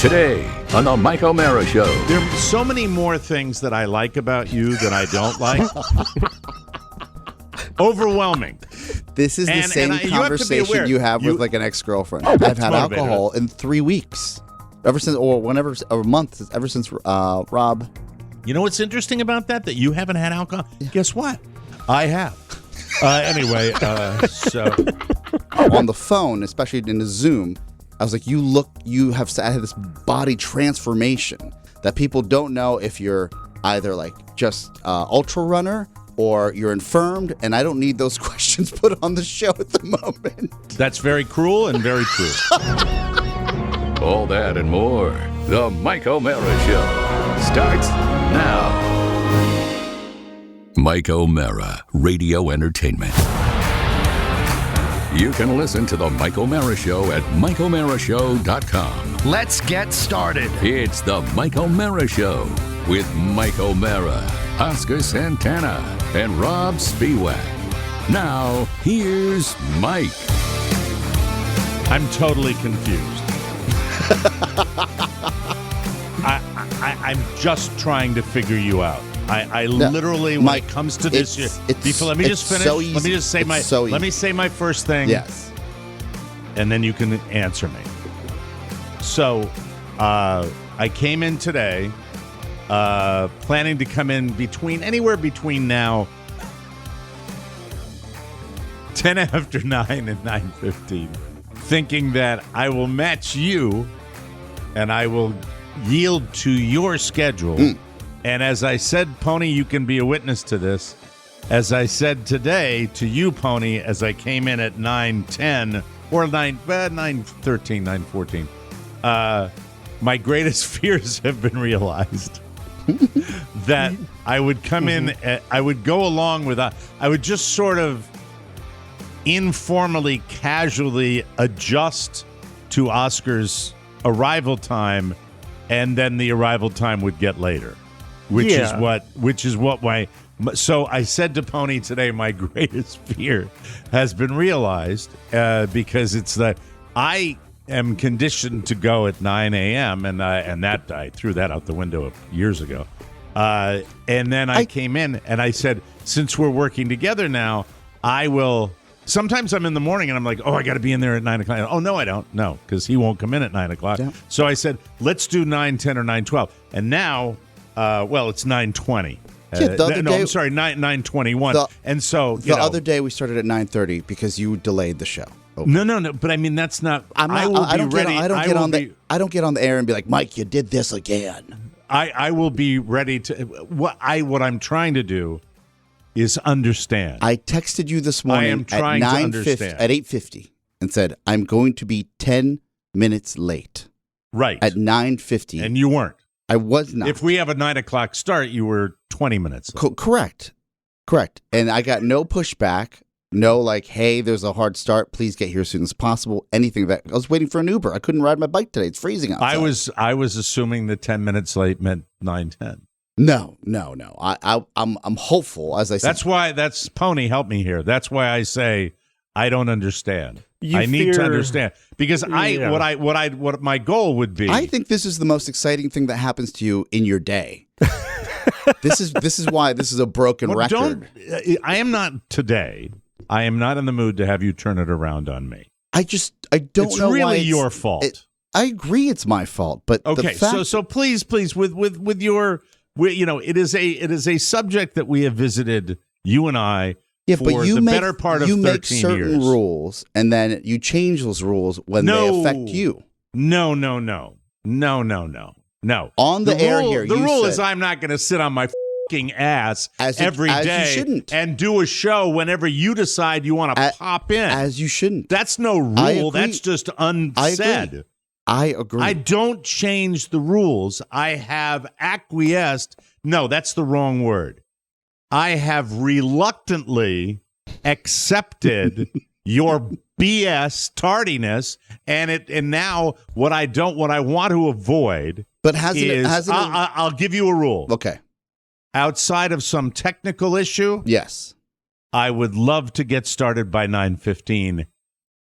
Today on the Mike O'Mara Show. There are so many more things that I like about you that I don't like. Overwhelming. This is the same conversation you have with like an ex-girlfriend. I've had alcohol in 3 weeks. Ever since, a month, ever since Robb. You know what's interesting about that? That you haven't had alcohol? Yeah. Guess what? I have. Anyway, so. On the phone, especially in the Zoom, I was like, you have had this body transformation that people don't know if you're either like just ultra runner or you're infirmed, and I don't need those questions put on the show at the moment. That's very cruel and very true. All that and more. The Mike O'Mara Show starts now. Mike O'Mara, Radio Entertainment. You can listen to The Mike O'Mara Show at MikeO'MaraShow.com. Let's get started. It's The Mike O'Mara Show with Mike O'Mara, Oscar Santana, and Robb Spiewak. Now, here's Mike. I'm totally confused. I'm just trying to figure you out. I literally, when Mike, it comes to this, let me just finish. So easy. Let me just say let me say my first thing. Yes, and then you can answer me. So, I came in today, planning to come in anywhere between now 10 after 9 and 9:15, thinking that I will match you, and I will yield to your schedule. And as I said, Pony, you can be a witness to this. As I said today to you, Pony, as I came in at 9:10 or 9:13, 9:14, my greatest fears have been realized. That I would come in, I would go along with, I would just sort of informally, casually adjust to Oscar's arrival time, and then the arrival time would get later. Which is what so I said to Pony today, my greatest fear has been realized, because it's that I am conditioned to go at 9 a.m. and that I threw that out the window years ago. And then I came in and I said, since we're working together now, I will. Sometimes I'm in the morning and I'm like, I got to be in there at 9 o'clock. Oh, no, I don't. No, because he won't come in at 9 o'clock. Yeah. So I said, let's do 9:10 or 9:12. And now, it's 9:20. I'm sorry, 9:21. And so the other day we started at 9:30 because you delayed the show. Oh. No. But I mean, that's not. I don't get on the air and be like, Mike, you did this again. I will be ready to. What I'm trying to do is understand. I texted you this morning at 8:50 and said, I'm going to be 10 minutes late. Right. At 9:50. And you weren't. I was not. If we have a 9 o'clock start, you were 20 minutes late. Correct. And I got no pushback. No, like, hey, there's a hard start. Please get here as soon as possible. Anything that I was waiting for an Uber. I couldn't ride my bike today. It's freezing outside. I was assuming that 10 minutes late meant 9:10. No. I'm hopeful, as I said. That's Pony, help me here. That's why I say I don't understand. I need to understand, because what my goal would be. I think this is the most exciting thing that happens to you in your day. This is why this is a broken record. I am not today. I am not in the mood to have you turn it around on me. I don't know why. It's really your fault. I agree, it's my fault, but okay. So please, with your, it is a subject that we have visited, you and I. Yeah, but you make make certain rules, and then you change those rules when they affect you. No. On the air here, the rule is I'm not going to sit on my fucking ass every day and do a show whenever you decide you want to pop in. As you shouldn't. That's no rule. That's just unsaid. I agree. I don't change the rules. I have acquiesced. No, that's the wrong word. I have reluctantly accepted your BS tardiness, and now what I want to avoid. But I'll give you a rule. Okay. Outside of some technical issue, yes, I would love to get started by 9:15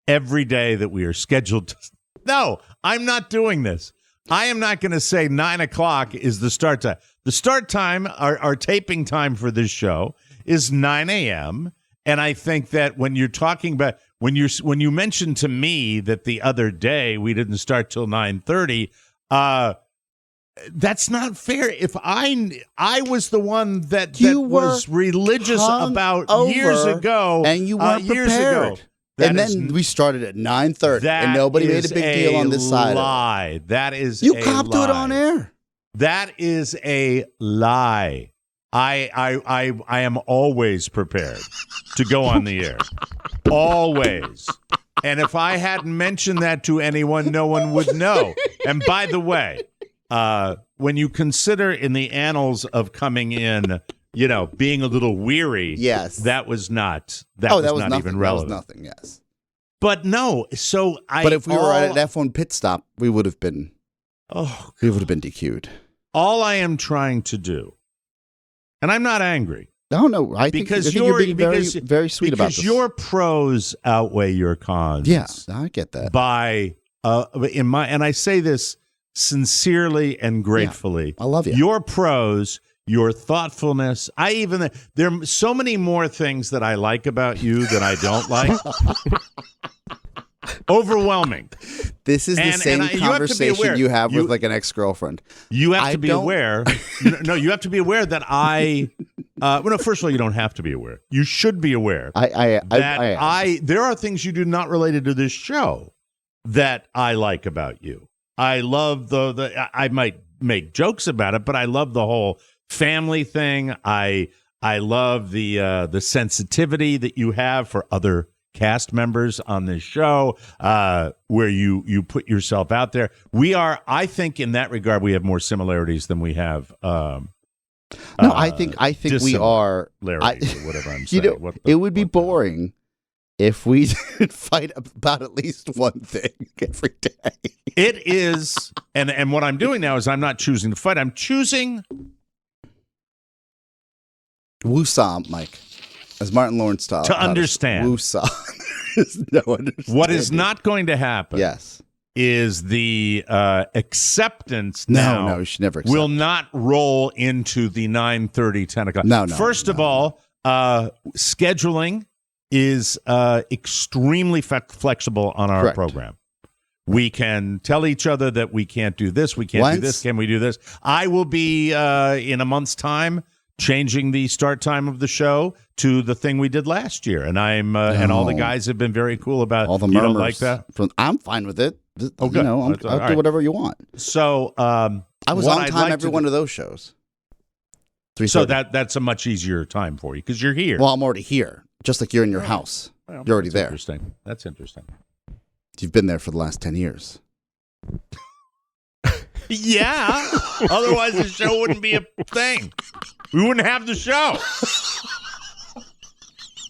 every day that we are scheduled to. No, I'm not doing this. I am not going to say 9 o'clock is the start time. The start time, our taping time for this show is 9 a.m. And I think that when you're talking about when you mentioned to me that the other day we didn't start till 9:30, that's not fair. If I was the one that was religious about years ago, and you weren't prepared. And then we started at 9:30, and nobody made a big deal on this side. Lie. That is you a copped to it on air. That is a lie. I am always prepared to go on the air. Always. And if I hadn't mentioned that to anyone, no one would know. And by the way, when you consider in the annals of coming in, being a little weary, yes, that was not even relevant. That was nothing, yes. But no, But if we were at an F1 pit stop, we would have been DQ'd. All I am trying to do, and I'm not angry. No, I think you're being very, very sweet about this. Because your pros outweigh your cons. Yeah, I get that. And I say this sincerely and gratefully. Yeah, I love you. Your pros, your thoughtfulness. There are so many more things that I like about you that I don't like. Overwhelming. This is the same conversation you have with like an ex-girlfriend. You have to be aware. No, you have to be aware that first of all, you don't have to be aware. You should be aware there are things you do not related to this show that I like about you. I love I might make jokes about it, but I love the whole family thing. I love the sensitivity that you have for other cast members on this show, where you put yourself out there. I think in that regard, we have more similarities than we have. I think we are. Whatever I'm saying. It would be boring if we did fight about at least one thing every day. It is, and what I'm doing now is I'm not choosing to fight. I'm choosing woosah, Mike. As Martin Lawrence taught to understand. Woosah. No understanding. What is not going to happen is the acceptance now. No, you should never accept. Will not roll into the 9:30, 10 o'clock. No. First of all, scheduling is extremely flexible on our program. We can tell each other that we can't do this, we can't do this, can we do this? I will be, in a month's time, changing the start time of the show to the thing we did last year, and and all the guys have been very cool about all the you murmurs. Don't like that? I'm fine with it. Oh, good. I'll do whatever you want. So I was on time every one of those shows. So that's a much easier time for you because you're here. Well, I'm already here, just like you're in your house. Well, you're already there. Interesting. That's interesting. You've been there for the last 10 years. Yeah. Otherwise, the show wouldn't be a thing. We wouldn't have the show.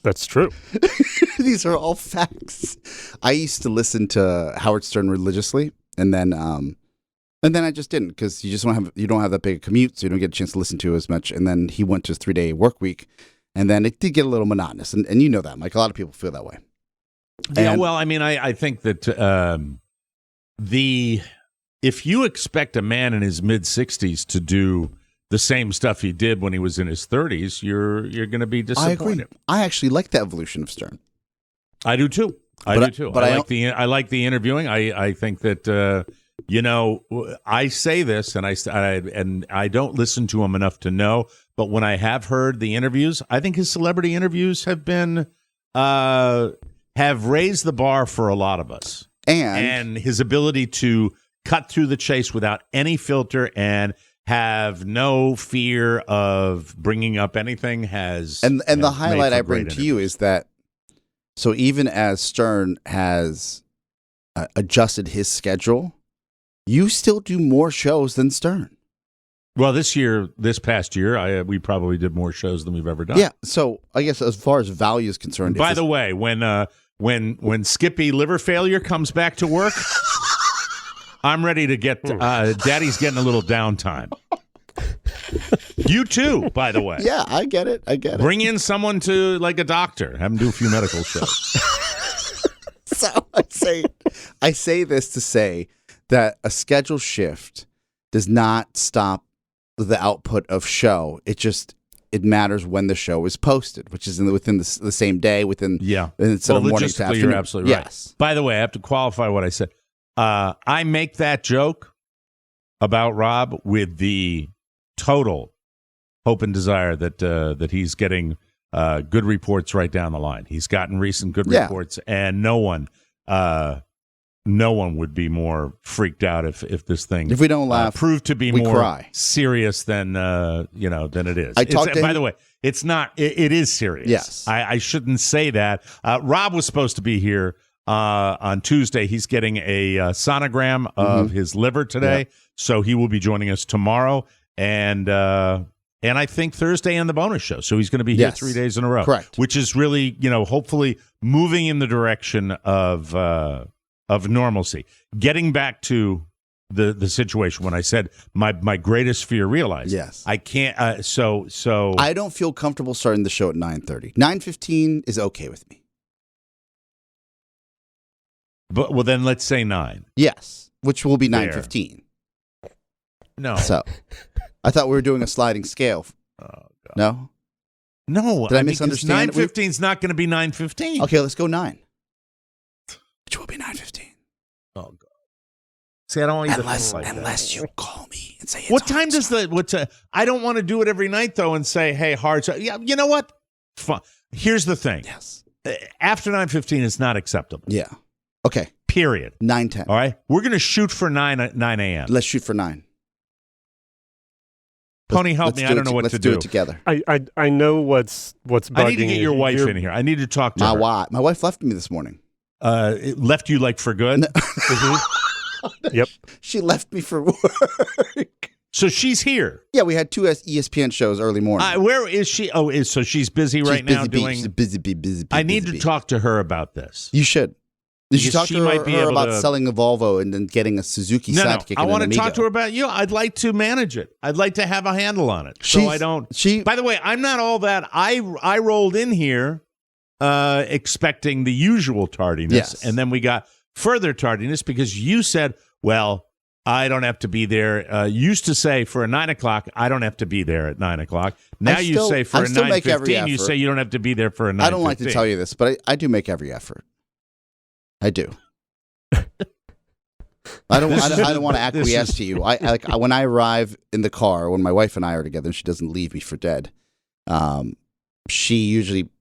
That's true. These are all facts. I used to listen to Howard Stern religiously, and then I just didn't because you don't have that big a commute, so you don't get a chance to listen to as much. And then he went to his 3-day work week, and then it did get a little monotonous, and you know that, Mike. A lot of people feel that way. Yeah, well, I mean, I think that if you expect a man in his mid-60s to do the same stuff he did when he was in his 30s, you're going to be disappointed. I agree. I actually like the evolution of Stern. I do too. But I like the interviewing. I think that I say this, and I don't listen to him enough to know. But when I have heard the interviews, I think his celebrity interviews have been have raised the bar for a lot of us, and his ability to cut through the chase without any filter and have no fear of bringing up anything has the highlight I bring to you is that so even as Stern has adjusted his schedule, you still do more shows than Stern. Well, this past year, we probably did more shows than we've ever done. Yeah, so I guess as far as value is concerned, by the way, when Skippy liver failure comes back to work. I'm ready to get Daddy's getting a little downtime. You too, by the way. Yeah, I get it. Bring in someone to like a doctor. Have him do a few medical shows. So I say this to say that a schedule shift does not stop the output of show. It matters when the show is posted, which is within the same day, instead of morning to afternoon. You're absolutely right. Yes. By the way, I have to qualify what I said. I make that joke about Robb with the total hope and desire that he's getting good reports right down the line. He's gotten recent good reports, and no one would be more freaked out if this thing, if we don't laugh, proved to be we more cry. serious than than it is. By the way, it's not. It is serious. Yes, I shouldn't say that. Robb was supposed to be here on Tuesday. He's getting a sonogram of his liver today, so he will be joining us tomorrow, and I think Thursday on the bonus show. So he's going to be here 3 days in a row. Correct. Which is really, hopefully moving in the direction of normalcy. Getting back to the situation when I said my greatest fear realized. Yes. I can't. So I don't feel comfortable starting the show at 9:30. 9:15 is okay with me. But then let's say 9. Yes, which will be There. 9:15. No. So I thought we were doing a sliding scale. Oh, God. No? No. Did I misunderstand? 9:15 is not going to be 9:15. Okay, let's go 9. Which will be 9:15. Oh, God. See, I don't want you Unless you call me and say it's What time on does I don't want to do it every night, though, and say, hey, hard. Yeah, you know what? Fine. Here's the thing. Yes. After 9:15, it's not acceptable. Yeah. Okay. Period. 9:10. All right? We're going to shoot for 9 a.m. Let's shoot for 9. Pony, help me. I don't know what to do. Let's do it together. I know what's bugging I need to get you. your wife in here. I need to talk to her. My wife left me this morning. It left you like for good? Yep. She left me for work. So she's here. Yeah, we had 2 ESPN shows early morning. Where is she? Oh, so she's busy right now doing. She's busy. I need to talk to her about this. You should. You should talk she to might be her able about to- selling a Volvo and then getting a Suzuki Sidekick. I and want an to talk Amigo. to her about you. I'd like to manage it. I'd like to have a handle on it. So I don't. By the way, I'm not all that. I rolled in here expecting the usual tardiness, Yes. and then we got further tardiness because you said, "Well, I don't have to be there." Used to say for a 9 o'clock, I don't have to be there at 9 o'clock. Now you say for a 9:15, you say you don't have to be there for a 9:15. I don't like to tell you this, but I do make every effort. I do. I don't want to acquiesce to you. I when I arrive in the car, when my wife and I are together, and she doesn't leave me for dead. She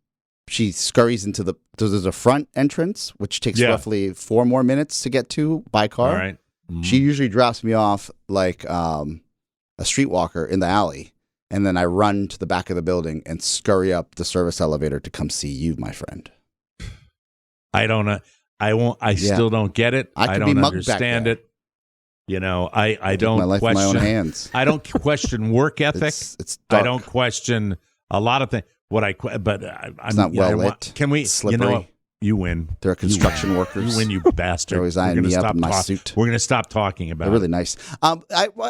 scurries into there's a front entrance, which takes roughly 4 more minutes to get to by car. All right. Mm-hmm. She usually drops me off like a streetwalker in the alley, and then I run to the back of the building and scurry up the service elevator to come see you, my friend. I don't know. I won't. I still don't get it. I don't understand it. I don't my life question. in my own hands. I don't question work ethic. It's dark. I don't question a lot of things. I'm not well lit. Can we? It's slippery. You know what? You win. There are construction workers. You win, you bastard. They're always eyeing me up in my suit. We're going to stop talking about They're really nice. I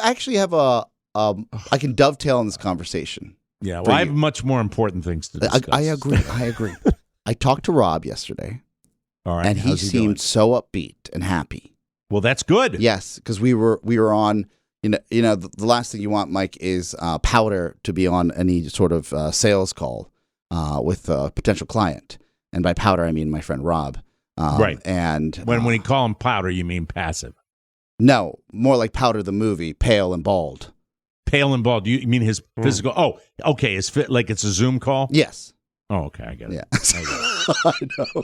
actually have I can dovetail on this conversation. Yeah, well, I have much more important things to discuss. I agree. I talked to Robb yesterday. All right, and he seemed doing? so upbeat and happy. Well, that's good. Yes, because we were on. The last thing you want, Mike, is powder to be on any sort of sales call with a potential client. And by powder, I mean my friend Robb. Right. And when you call him powder, you mean passive. No, more like Powder the movie, pale and bald. Pale and bald. You mean his physical? Oh, okay. Like it's a Zoom call. Yes. Oh, okay. I get it. Yeah. I know.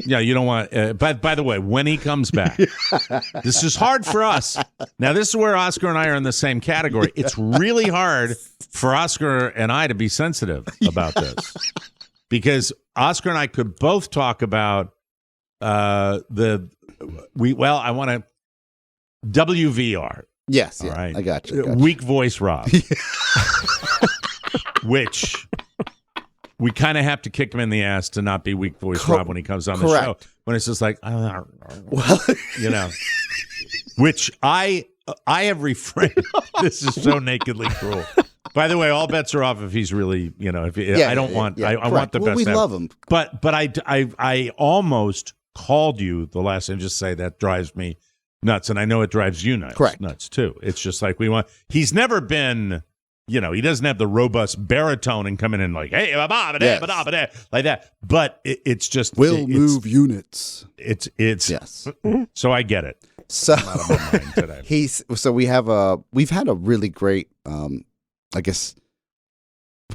Yeah, you don't want. By the way, when he comes back, this is hard for us. Now, this is where Oscar and I are in the same category. It's really hard for Oscar and I to be sensitive about this because Oscar and I could both talk about I want to WVR. Yes. All Yeah, right. I got you. Weak voice Robb. Which we kind of have to kick him in the ass to not be weak voice Robb when he comes on the show. When it's just like, which I have refrained. This is so nakedly cruel. By the way, all bets are off if he's really, I don't want, I want the best. We love him. But I almost called you the last time, just say that drives me nuts, and I know it drives you nuts. Correct. Nuts too. It's just like he's never been, he doesn't have the robust baritone and coming in like, hey, Yes. like that. But it's just Will move units. It's Yes. So I get it. So I'm out of my mind today. we've had a really great, I guess,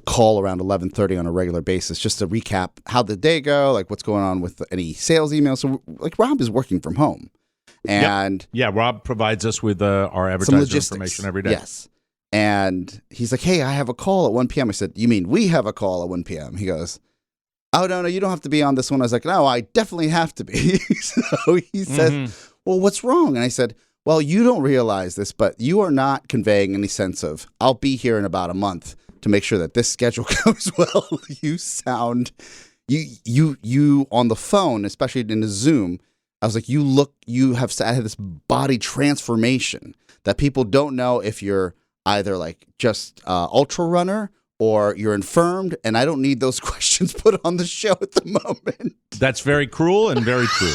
call around 11:30 on a regular basis just to recap how the day go, like what's going on with any sales emails. So like Robb is working from home, and Robb provides us with our some advertiser logistics information every day. Yes. And he's like, hey, I have a call at 1 p.m. I said, you mean we have a call at 1 p.m.? He goes, oh, no, you don't have to be on this one. I was like, no, I definitely have to be. So he says, well, what's wrong? And I said, well, you don't realize this, but you are not conveying any sense of, I'll be here in about a month to make sure that this schedule goes well. You sound, you on the phone, especially in the Zoom, I was like, you have had this body transformation that people don't know if you're either like just ultra runner or you're infirmed, and I don't need those questions put on the show at the moment. That's very cruel and very true.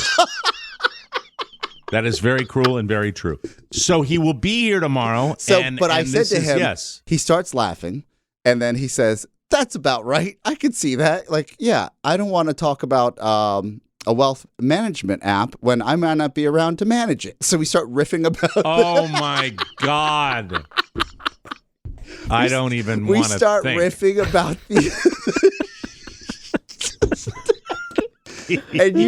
That is very cruel and very true. So he will be here tomorrow. But I said to him, yes. He starts laughing, and then he says, that's about right. I can see that. Like, yeah, I don't want to talk about a wealth management app when I might not be around to manage it. So we start riffing about Oh, my God. I don't even want to think. We start riffing about and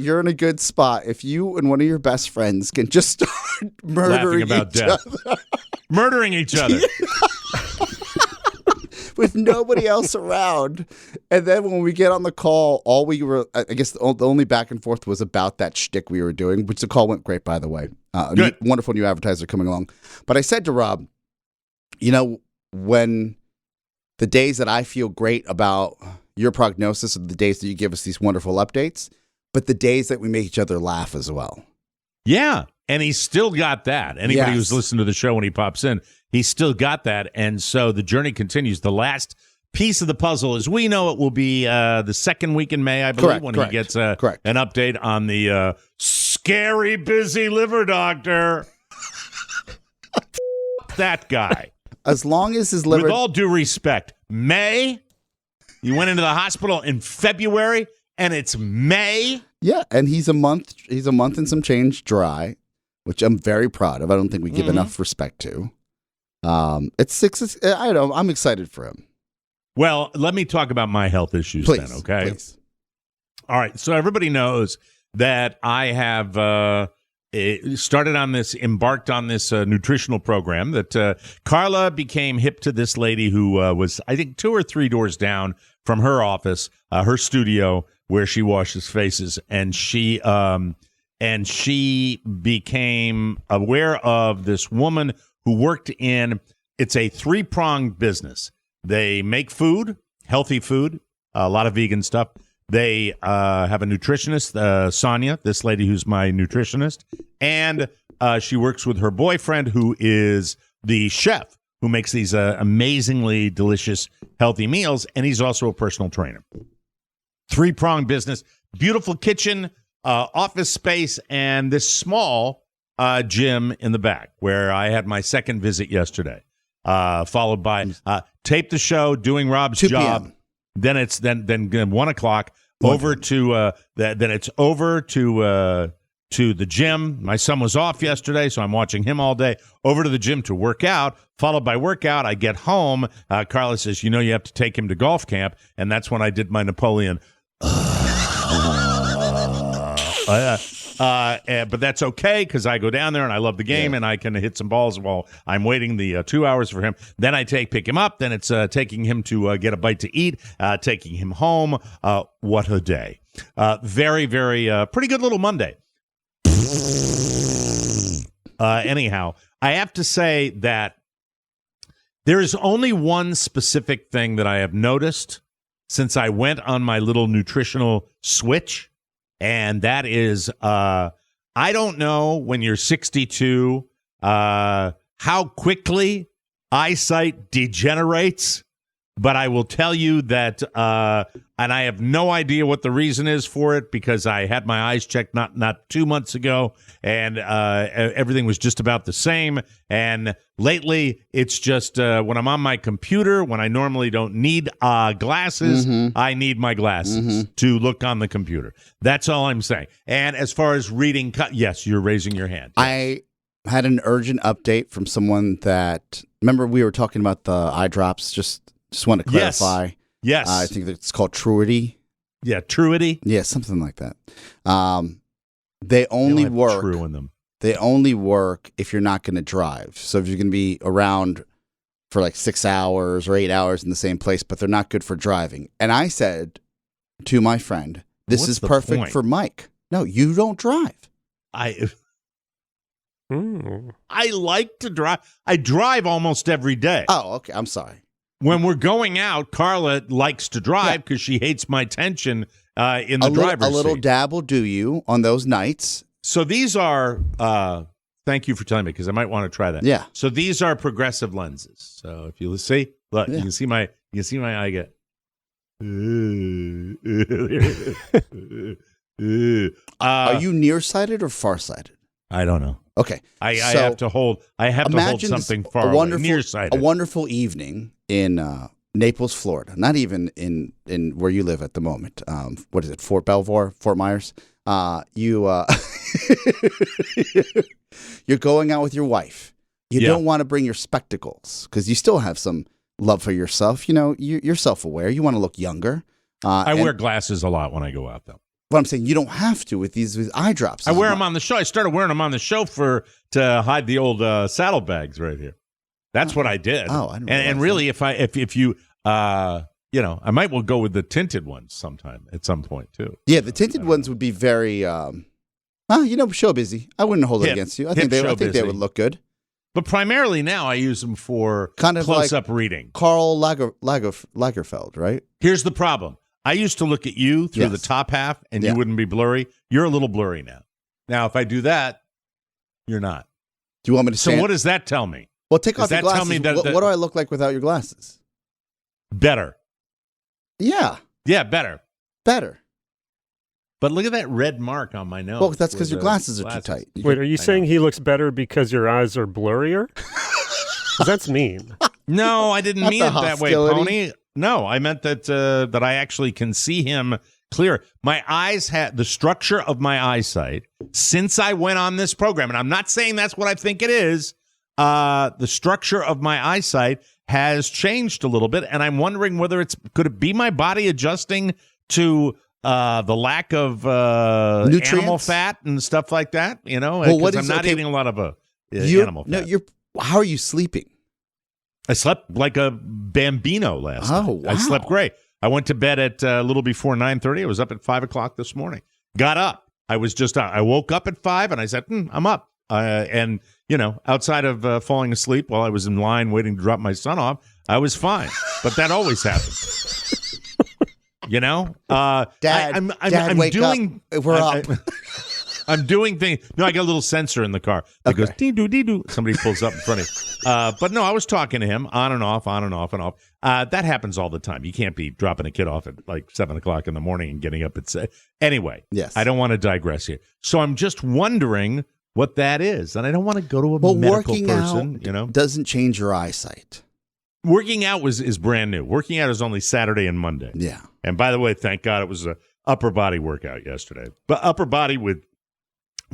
you're in a good spot if you and one of your best friends can just start murdering about each death. other. Murdering each other. With nobody else around. And then when we get on the call, I guess the only back and forth was about that shtick we were doing, which the call went great, by the way. Wonderful new advertiser coming along. But I said to Robb, when the days that I feel great about your prognosis are the days that you give us these wonderful updates, but the days that we make each other laugh as well. Yeah. And he's still got that. Anybody Yes. who's listened to the show when he pops in, he's still got that. And so the journey continues. The last piece of the puzzle, as we know, it will be the second week in May, I believe, Correct. he gets an Correct. update on the scary busy liver doctor. That guy. As long as his liver... With all due respect, May, you went into the hospital in February, and it's May. Yeah, and he's a month and some change dry, which I'm very proud of. I don't think we give enough respect to. I don't know, I'm excited for him. Well, let me talk about my health issues Please, then, okay? Please. All right, so everybody knows that I have embarked on this nutritional program that Carla became hip to this lady who was, I think, 2 or 3 doors down from her office, her studio where she washes faces, and she became aware of this woman who worked it's a 3-pronged business. They make food, healthy food, a lot of vegan stuff. They have a nutritionist, Sonia, this lady who's my nutritionist, and she works with her boyfriend, who is the chef who makes these amazingly delicious, healthy meals, and he's also a personal trainer. 3-pronged business, beautiful kitchen, office space, and this small gym in the back where I had my second visit yesterday, followed by tape the show, doing Robb's 2 job. p.m. Then it's then 1 o'clock over to then it's over to the gym. My son was off yesterday, so I'm watching him all day. Over to the gym to work out. Followed by workout, I get home. Carla says, you have to take him to golf camp, and that's when I did my Napoleon. But that's okay because I go down there and I love the game and I can hit some balls while I'm waiting the 2 hours for him. Then I pick him up. Then it's taking him to get a bite to eat, taking him home. What a day. Very, very pretty good little Monday. Anyhow, I have to say that there is only one specific thing that I have noticed since I went on my little nutritional switch. And that is, I don't know when you're 62, how quickly eyesight degenerates. But I will tell you that, and I have no idea what the reason is for it, because I had my eyes checked not 2 months ago, and everything was just about the same. And lately, it's just when I'm on my computer, when I normally don't need glasses, I need my glasses to look on the computer. That's all I'm saying. And as far as reading, yes, you're raising your hand. I had an urgent update from someone that, remember we were talking about the eye drops, just want to clarify. Yes. I think it's called Truity. Yeah, Truity. Yeah, something like that. They only work. True in them. They only work if you're not going to drive. So if you're going to be around for like 6 hours or 8 hours in the same place, but they're not good for driving. And I said to my friend, "This What's is the perfect point? for Mike." No, you don't drive. I like to drive. I drive almost every day. Oh, okay. I'm sorry. When we're going out, Carla likes to drive because she hates my tension in the driver's seat. A little dab will do you on those nights. So these are, thank you for telling me, because I might want to try that. Yeah. So these are progressive lenses. So if you see, look, Yeah. you can see my eye get. Are you nearsighted or farsighted? I don't know. Okay. I So, have to hold imagine something this- far away, nearsighted. A wonderful evening in Naples, Florida. Not even in where you live at the moment. What is it? Fort Belvoir, Fort Myers. You're going out with your wife. You Yeah. don't want to bring your spectacles because you still have some love for yourself. You know, you're self-aware. You want to look younger. I and wear glasses a lot when I go out, though. What I'm saying, you don't have to with these eye drops. I wear them on the show. I started wearing them on the show to hide the old saddlebags right here. That's what I did. Oh, I didn't and realize really, if you I might well go with the tinted ones sometime at some point too. Yeah, the tinted ones would be very, show busy. I wouldn't hold it Hip- against you. I hip think they show busy. would look good. But primarily now, I use them for Kind of close-up reading. Karl Lagerfeld, right? Here's the problem. I used to look at you through Yes. the top half, and Yeah. you wouldn't be blurry. You're a little blurry now. Now, if I do that, you're not. Do you want me to So stand? what does that tell me? Well, take does off your that tell glasses. me that- what do I look like without your glasses? Better. Yeah, Yeah, better. better. But look at that red mark on my nose. Well, that's because with your the glasses are too tight. Wait, are you I saying know. he looks better because your eyes are blurrier? 'Cause that's mean. No, I didn't Not mean the it that way, hostility. Pony. No, I meant that I actually can see him clear. My eyes had the structure of my eyesight since I went on this program, and I'm not saying that's what I think it is. The structure of my eyesight has changed a little bit, and I'm wondering whether could it be my body adjusting to the lack of animal Nutrients? fat and stuff like that. You know, Well, what because I'm is- not okay, eating a lot of You- animal fat. No, how are you sleeping? I slept like a bambino last night. Oh, I slept wow. great. I went to bed at a little before 9:30. I was up at 5 o'clock this morning. Got up. I woke up at 5 and I said, I'm up. And, outside of falling asleep while I was in line waiting to drop my son off, I was fine. But that always happens. Dad, I'm wake doing, up. We're up. I'm doing things. No, I got a little sensor in the car that goes dee-doo, dee-doo. Somebody pulls up in front of you. But no, I was talking to him on and off, on and off, and off. That happens all the time. You can't be dropping a kid off at like 7 o'clock in the morning and getting up at 6. Anyway, Yes. I don't want to digress here. So I'm just wondering what that is. And I don't want to go to a But medical working person, out doesn't change your eyesight. Working out is brand new. Working out is only Saturday and Monday. Yeah. And by the way, thank God it was a upper body workout yesterday. But upper body with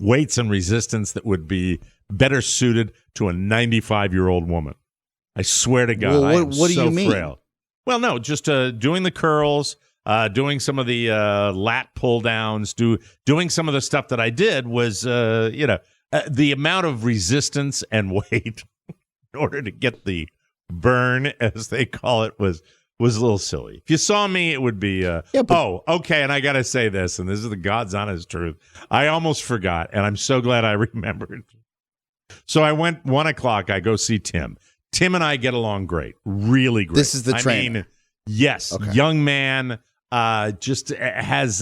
weights and resistance that would be better suited to a 95-year-old woman. I swear to God, Well, I am what do so you mean? frail. Well, no, just doing the curls, doing some of the lat pull downs, doing some of the stuff that I did was, the amount of resistance and weight in order to get the burn, as they call it, was a little silly. If you saw me, it would be, okay, and I got to say this, and this is the God's honest truth. I almost forgot, and I'm so glad I remembered. So I went 1 o'clock, I go see Tim. Tim and I get along great, really great. This is the I trainer. mean, yes, Okay. young man, just has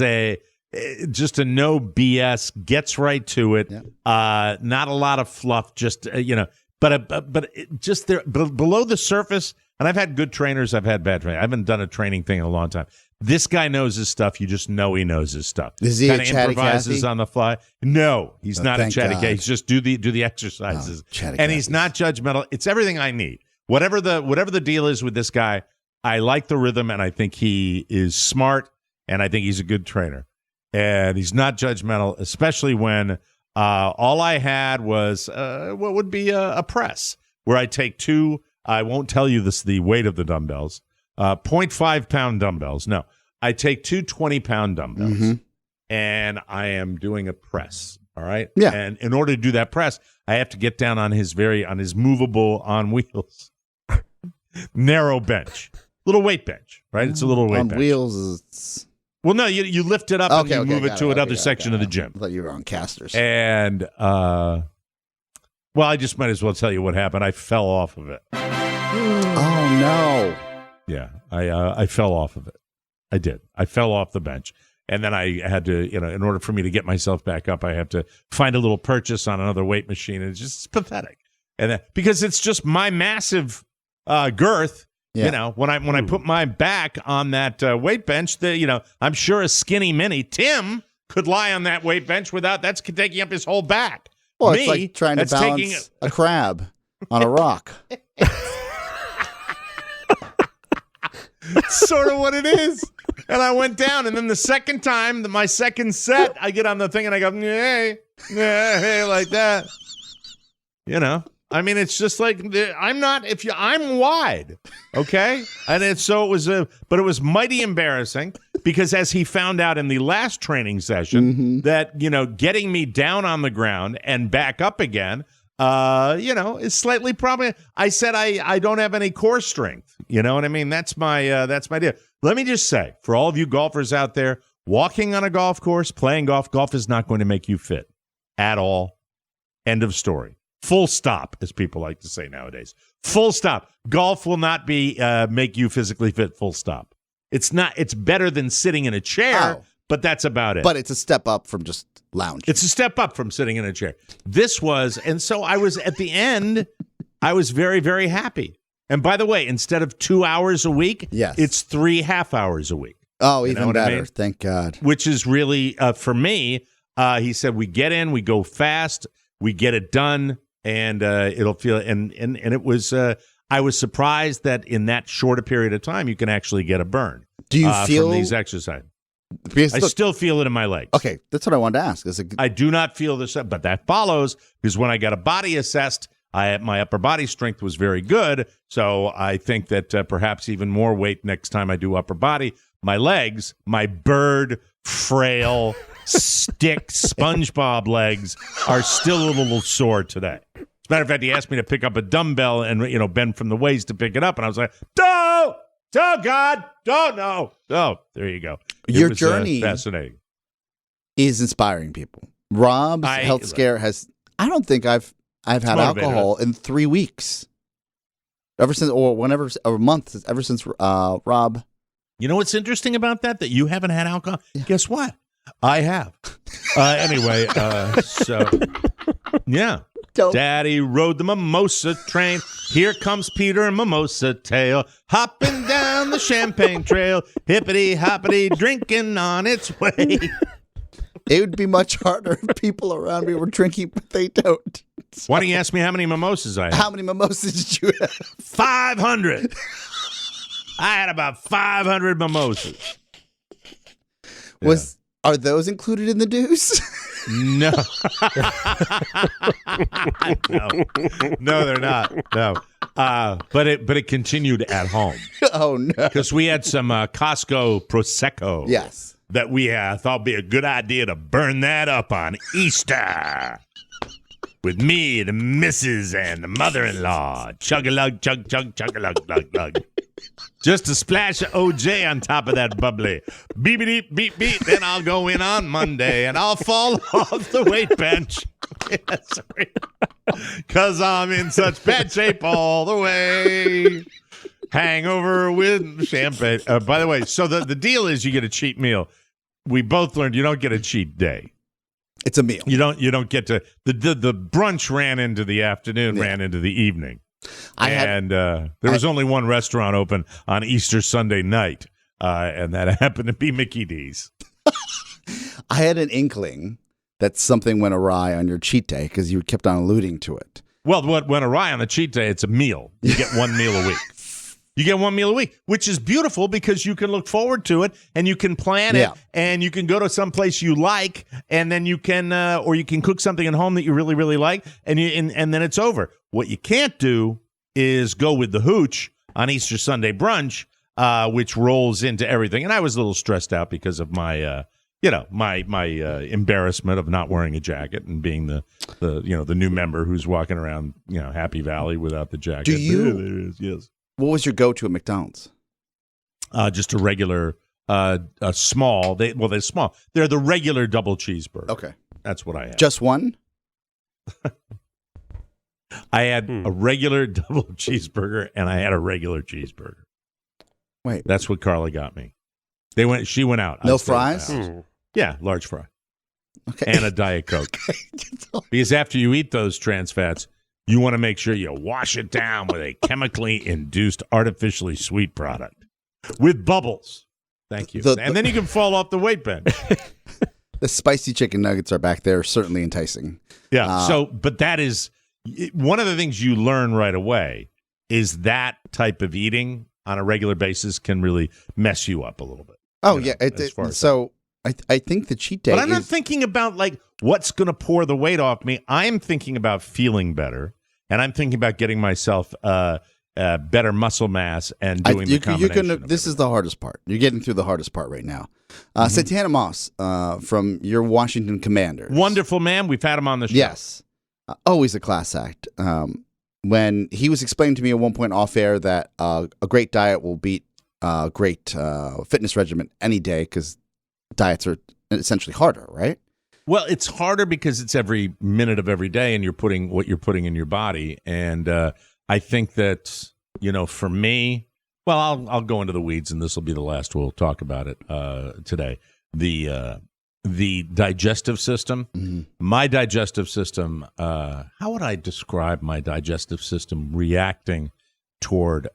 just a no BS, gets right to it. Yeah. Not a lot of fluff, just, But just there below the surface, and I've had good trainers, I've had bad trainers. I haven't done a training thing in a long time. This guy knows his stuff. You just know he knows his stuff. Is he Kinda a chatty improvises Cathy? on the fly. No, he's not a thank chatty God. Cathy. He's just do the exercises, chatty and he's Cathys. not judgmental. It's everything I need. Whatever the deal is with this guy, I like the rhythm, and I think he is smart, and I think he's a good trainer. And he's not judgmental, especially when all I had was what would be a press, where I take two, I won't tell you the weight of the dumbbells, 0.5 pound dumbbells. No, I take two 20-pound dumbbells, and I am doing a press. All right. Yeah. And in order to do that press, I have to get down on his movable on wheels narrow bench, little weight bench, right? It's a little weight on bench. wheels. It's... Well, no, you lift it up and you move it to another section of the gym. I thought you were on casters. And well, I just might as well tell you what happened. I fell off of it. Oh no! Yeah, I fell off of it. I did. I fell off the bench. And then I had to, in order for me to get myself back up, I have to find a little purchase on another weight machine. And it's just pathetic. And then, because it's just my massive girth, Yeah. when I put my back on that weight bench, I'm sure a skinny mini Tim could lie on that weight bench that's taking up his whole back. Well, Me, it's like trying to that's taking balance a crab on a rock. sort of what it is. And I went down, and then the second time, my second set, I get on the thing and I go, hey, like that. I mean, it's just like I'm wide, okay? And it was mighty embarrassing because as he found out in the last training session that, getting me down on the ground and back up again, is slightly problematic. I said I don't have any core strength. You know what I mean? That's my deal. Let me just say, for all of you golfers out there, walking on a golf course, playing golf is not going to make you fit at all. End of story. Full stop, as people like to say nowadays. Full stop. Golf will not be make you physically fit. Full stop. It's not. It's better than sitting in a chair, but that's about it. But it's a step up from just lounging. It's a step up from sitting in a chair. This was, and so I was at the end, I was very, very happy. And by the way, instead of 2 hours a week, it's 3 half hours a week. Oh, even better. I mean? Thank God. Which is really, for me, he said, we get in, we go fast, we get it done, and it'll feel, and it was, I was surprised that in that short a period of time, you can actually get a burn. Do you feel from these exercises? Because, I still feel it in my legs. Okay, that's what I wanted to ask. I do not feel this, but that follows because when I got a body assessed, my upper body strength was very good. So I think that perhaps even more weight next time I do upper body. My legs, my bird, frail, stick, SpongeBob legs are still a little sore today. As a matter of fact, he asked me to pick up a dumbbell and bend from the waist to pick it up, and I was like, "No, oh God, don't know." Oh, there you go. Your journey fascinating is inspiring people. Robb's health scare has. I don't think I've had alcohol in 3 weeks. Ever since, a month, ever since Robb. You know what's interesting about that? That you haven't had alcohol? Yeah. Guess what? I have. Anyway, so, yeah. Dope. Daddy rode the mimosa train. Here comes Peter and Mimosa Tail, hopping down the champagne trail, hippity-hoppity, drinking on its way. It would be much harder if people around me were drinking, but they don't. So, why don't you ask me how many mimosas I had? How many mimosas did you have? 500. I had about 500 mimosas. Are those included in the dues? No. No, they're not. No. But it continued at home. Oh, no. Because we had some Costco Prosecco. Yes. That we thought would be a good idea to burn that up on Easter. With me, the missus, and the mother-in-law. Chug-a-lug, chug, chug, chug-a-lug, lug, lug. Just a splash of OJ on top of that bubbly. Beep-a-deep, beep, beep. Then I'll go in on Monday, and I'll fall off the weight bench. Because I'm in such bad shape all the way. Hangover with champagne. By the way, so the deal is you get a cheat meal. We both learned you don't get a cheat day. It's a meal. You don't get to the brunch ran into the afternoon, ran into the evening. There was only one restaurant open on Easter Sunday night, and that happened to be Mickey D's. I had an inkling that something went awry on your cheat day because you kept on alluding to it. Well, what went awry on the cheat day, it's a meal. You get one meal a week. You get one meal a week, which is beautiful because you can look forward to it and you can plan it and you can go to some place you like and then you can or you can cook something at home that you really, really like and then it's over. What you can't do is go with the hooch on Easter Sunday brunch, which rolls into everything. And I was a little stressed out because of my my embarrassment of not wearing a jacket and being the new member who's walking around, Happy Valley without the jacket. Do you? There it is, yes. What was your go-to at McDonald's? Just a regular, a small. They're small. They're the regular double cheeseburger. Okay, that's what I had. Just one? I had a regular double cheeseburger and I had a regular cheeseburger. Wait, that's what Carla got me. She went out. No fries? Yeah, large fry. Okay, and a Diet Coke. Because after you eat those trans fats, you want to make sure you wash it down with a chemically induced, artificially sweet product with bubbles. Thank you. And then you can fall off the weight bench. The spicy chicken nuggets are back there, certainly enticing. Yeah. But that is one of the things you learn right away is that type of eating on a regular basis can really mess you up a little bit. Oh, yeah. I think the cheat day. But I'm not thinking about like what's going to pour the weight off me. I'm thinking about feeling better. And I'm thinking about getting myself better muscle mass and doing the combination. This is the hardest part. You're getting through the hardest part right now. Santana Moss from your Washington Commanders. Wonderful man. We've had him on the show. Yes. Always a class act. When he was explaining to me at one point off air that a great diet will beat a great fitness regimen any day because diets are essentially harder, right? Well, it's harder because it's every minute of every day and you're putting what you're putting in your body. And I think that, for me, well, I'll go into the weeds and this will be the last we'll talk about it today. The digestive system, my digestive system, how would I describe my digestive system reacting toward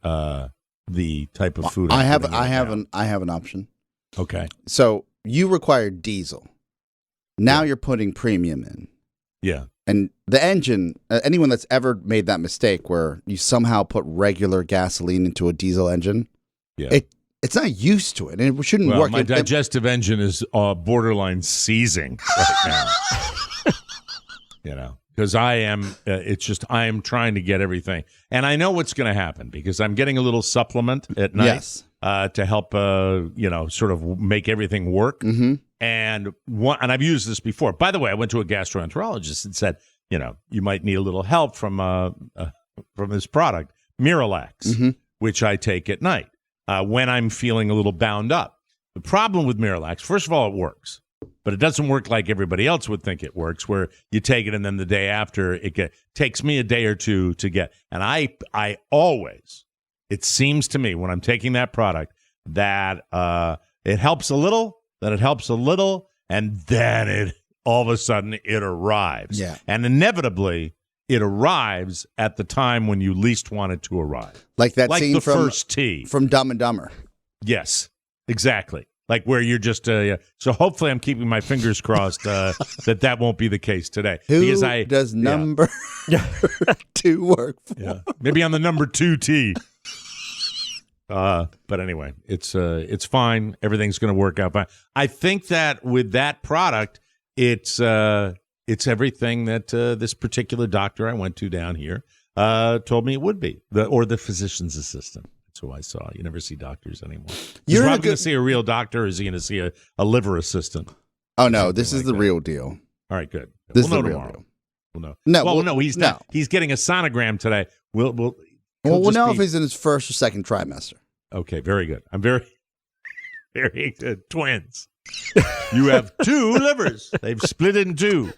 the type of food I have an option. Okay. So you require diesel. Now you're putting premium in. Yeah. And the engine, anyone that's ever made that mistake where you somehow put regular gasoline into a diesel engine, it's not used to it, and it shouldn't work. My digestive engine is borderline seizing right now. Because I am, I am trying to get everything. And I know what's going to happen because I'm getting a little supplement at night to help, sort of make everything work. Mm-hmm. And I've used this before. By the way, I went to a gastroenterologist and said, you might need a little help from this product, Miralax, which I take at night when I'm feeling a little bound up. The problem with Miralax, first of all, it works. But it doesn't work like everybody else would think it works, where you take it and then the day after takes me a day or two to get. And I always, it seems to me when I'm taking that product that it helps a little, and then all of a sudden it arrives. Yeah. And inevitably it arrives at the time when you least want it to arrive. Like that scene the first tea. From Dumb and Dumber. Yes, exactly. Like where you're just, so hopefully I'm keeping my fingers crossed that won't be the case today. Who does number 2 work for? Yeah. Maybe on the number 2 tee. But anyway, it's fine. Everything's going to work out fine. I think that with that product, it's everything that this particular doctor I went to down here told me it would be, or the physician's assistant. That's who I saw. You never see doctors anymore. Is Rob going to see a real doctor, or is he going to see a liver assistant? Oh, no, this is the real deal. All right, good. This is the real deal. We'll know. No, he's not. He's getting a sonogram today. We'll know if he's in his first or second trimester. Okay, very good. I'm very, very good. Twins. You have 2 livers. They've split in 2.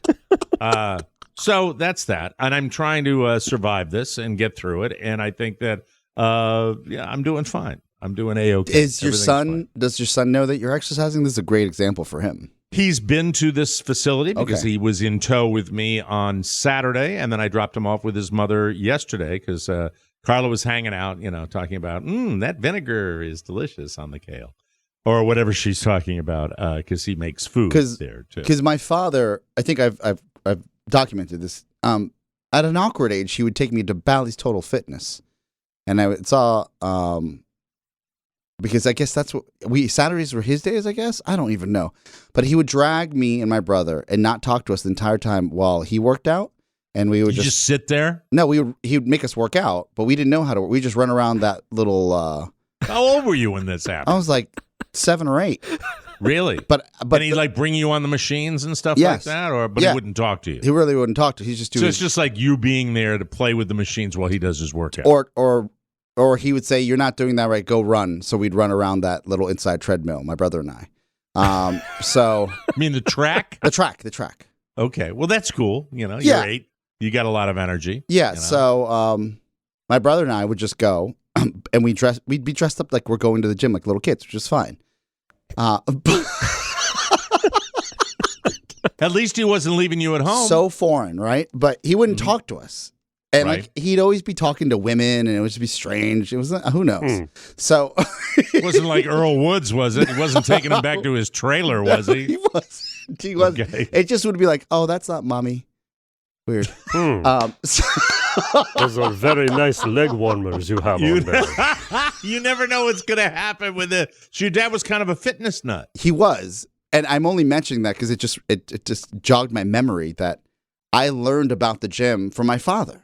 So that's that. And I'm trying to survive this and get through it. And I think that, I'm doing fine. I'm doing A-okay. Does your son know that you're exercising? This is a great example for him. He's been to this facility because Okay. he was in tow with me on Saturday, and then I dropped him off with his mother yesterday because Carla was hanging out, talking about, that vinegar is delicious on the kale. Or whatever she's talking about, because he makes food there, too. Because my father, I think I've documented this, at an awkward age, he would take me to Bally's Total Fitness. And I saw... because I guess that's what Saturdays were his days, I guess. I don't even know. But he would drag me and my brother and not talk to us the entire time while he worked out. And we would just sit there? No, he would make us work out, but we didn't know how to. We just run around that little. How old were you when this happened? I was like 7 or 8. Really? But and he'd like bring you on the machines and stuff like that, but he wouldn't talk to you. He really wouldn't talk to you. He's just doing. So it's just like you being there to play with the machines while he does his workout. Or he would say, "You're not doing that right. Go run." So we'd run around that little inside treadmill, my brother and I. So you mean the track? The track. Okay, well that's cool. You're 8. You got a lot of energy. Yeah. So my brother and I would just go, and we'd be dressed up like we're going to the gym, like little kids, which is fine. At least he wasn't leaving you at home. So foreign, right? But he wouldn't talk to us. And like he'd always be talking to women, and it would just be strange. It was who knows. So it wasn't like Earl Woods, was it? He wasn't taking him back to his trailer, was he? He was. Okay. It just would be like, oh, that's not mommy. Weird. Those are very nice leg warmers you have on there. You never know what's going to happen with it. So your dad was kind of a fitness nut. He was, and I'm only mentioning that because it just jogged my memory that I learned about the gym from my father.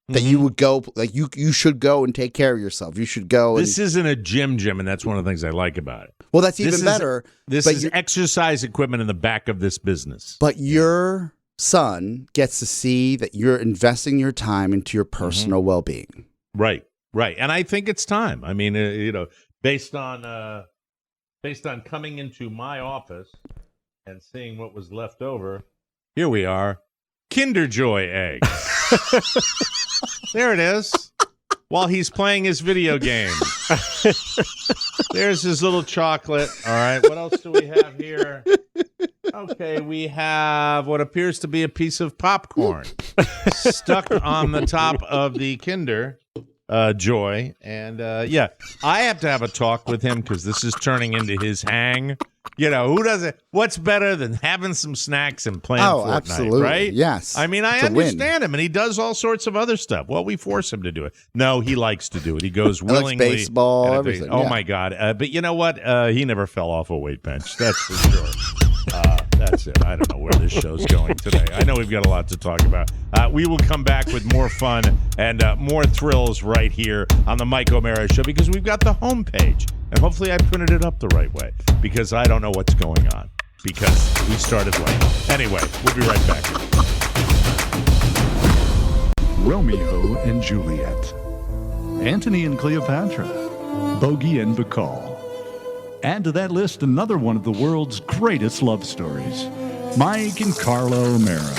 That you would go, like you should go and take care of yourself. You should go. This isn't a gym, and that's one of the things I like about it. Well, that's even better. This is exercise equipment in the back of this business. But your son gets to see that you're investing your time into your personal well-being. Right. And I think it's time. I mean, based on coming into my office and seeing what was left over, here we are, Kinder Joy eggs. There it is. While he's playing his video game. There's his little chocolate. All right. What else do we have here? Okay, we have what appears to be a piece of popcorn stuck on the top of the Kinder Joy. And, I have to have a talk with him because this is turning into his hang. Who doesn't? What's better than having some snacks and playing Fortnite, absolutely. right? Yes. I mean, I understand him, and he does all sorts of other stuff. Well, we force him to do it. No, he likes to do it. He goes willingly. Likes baseball, everything. Oh, my God. But you know what? He never fell off a weight bench. That's for sure. That's it. I don't know where this show's going today. I know we've got a lot to talk about. We will come back with more fun and more thrills right here on the Mike O'Mara Show because we've got the homepage. And hopefully I printed it up the right way because I don't know what's going on because we started late. Anyway, we'll be right back. Romeo and Juliet, Antony and Cleopatra, Bogey and Bacall. Add to that list another one of the world's greatest love stories, Mike and Carla O'Mara.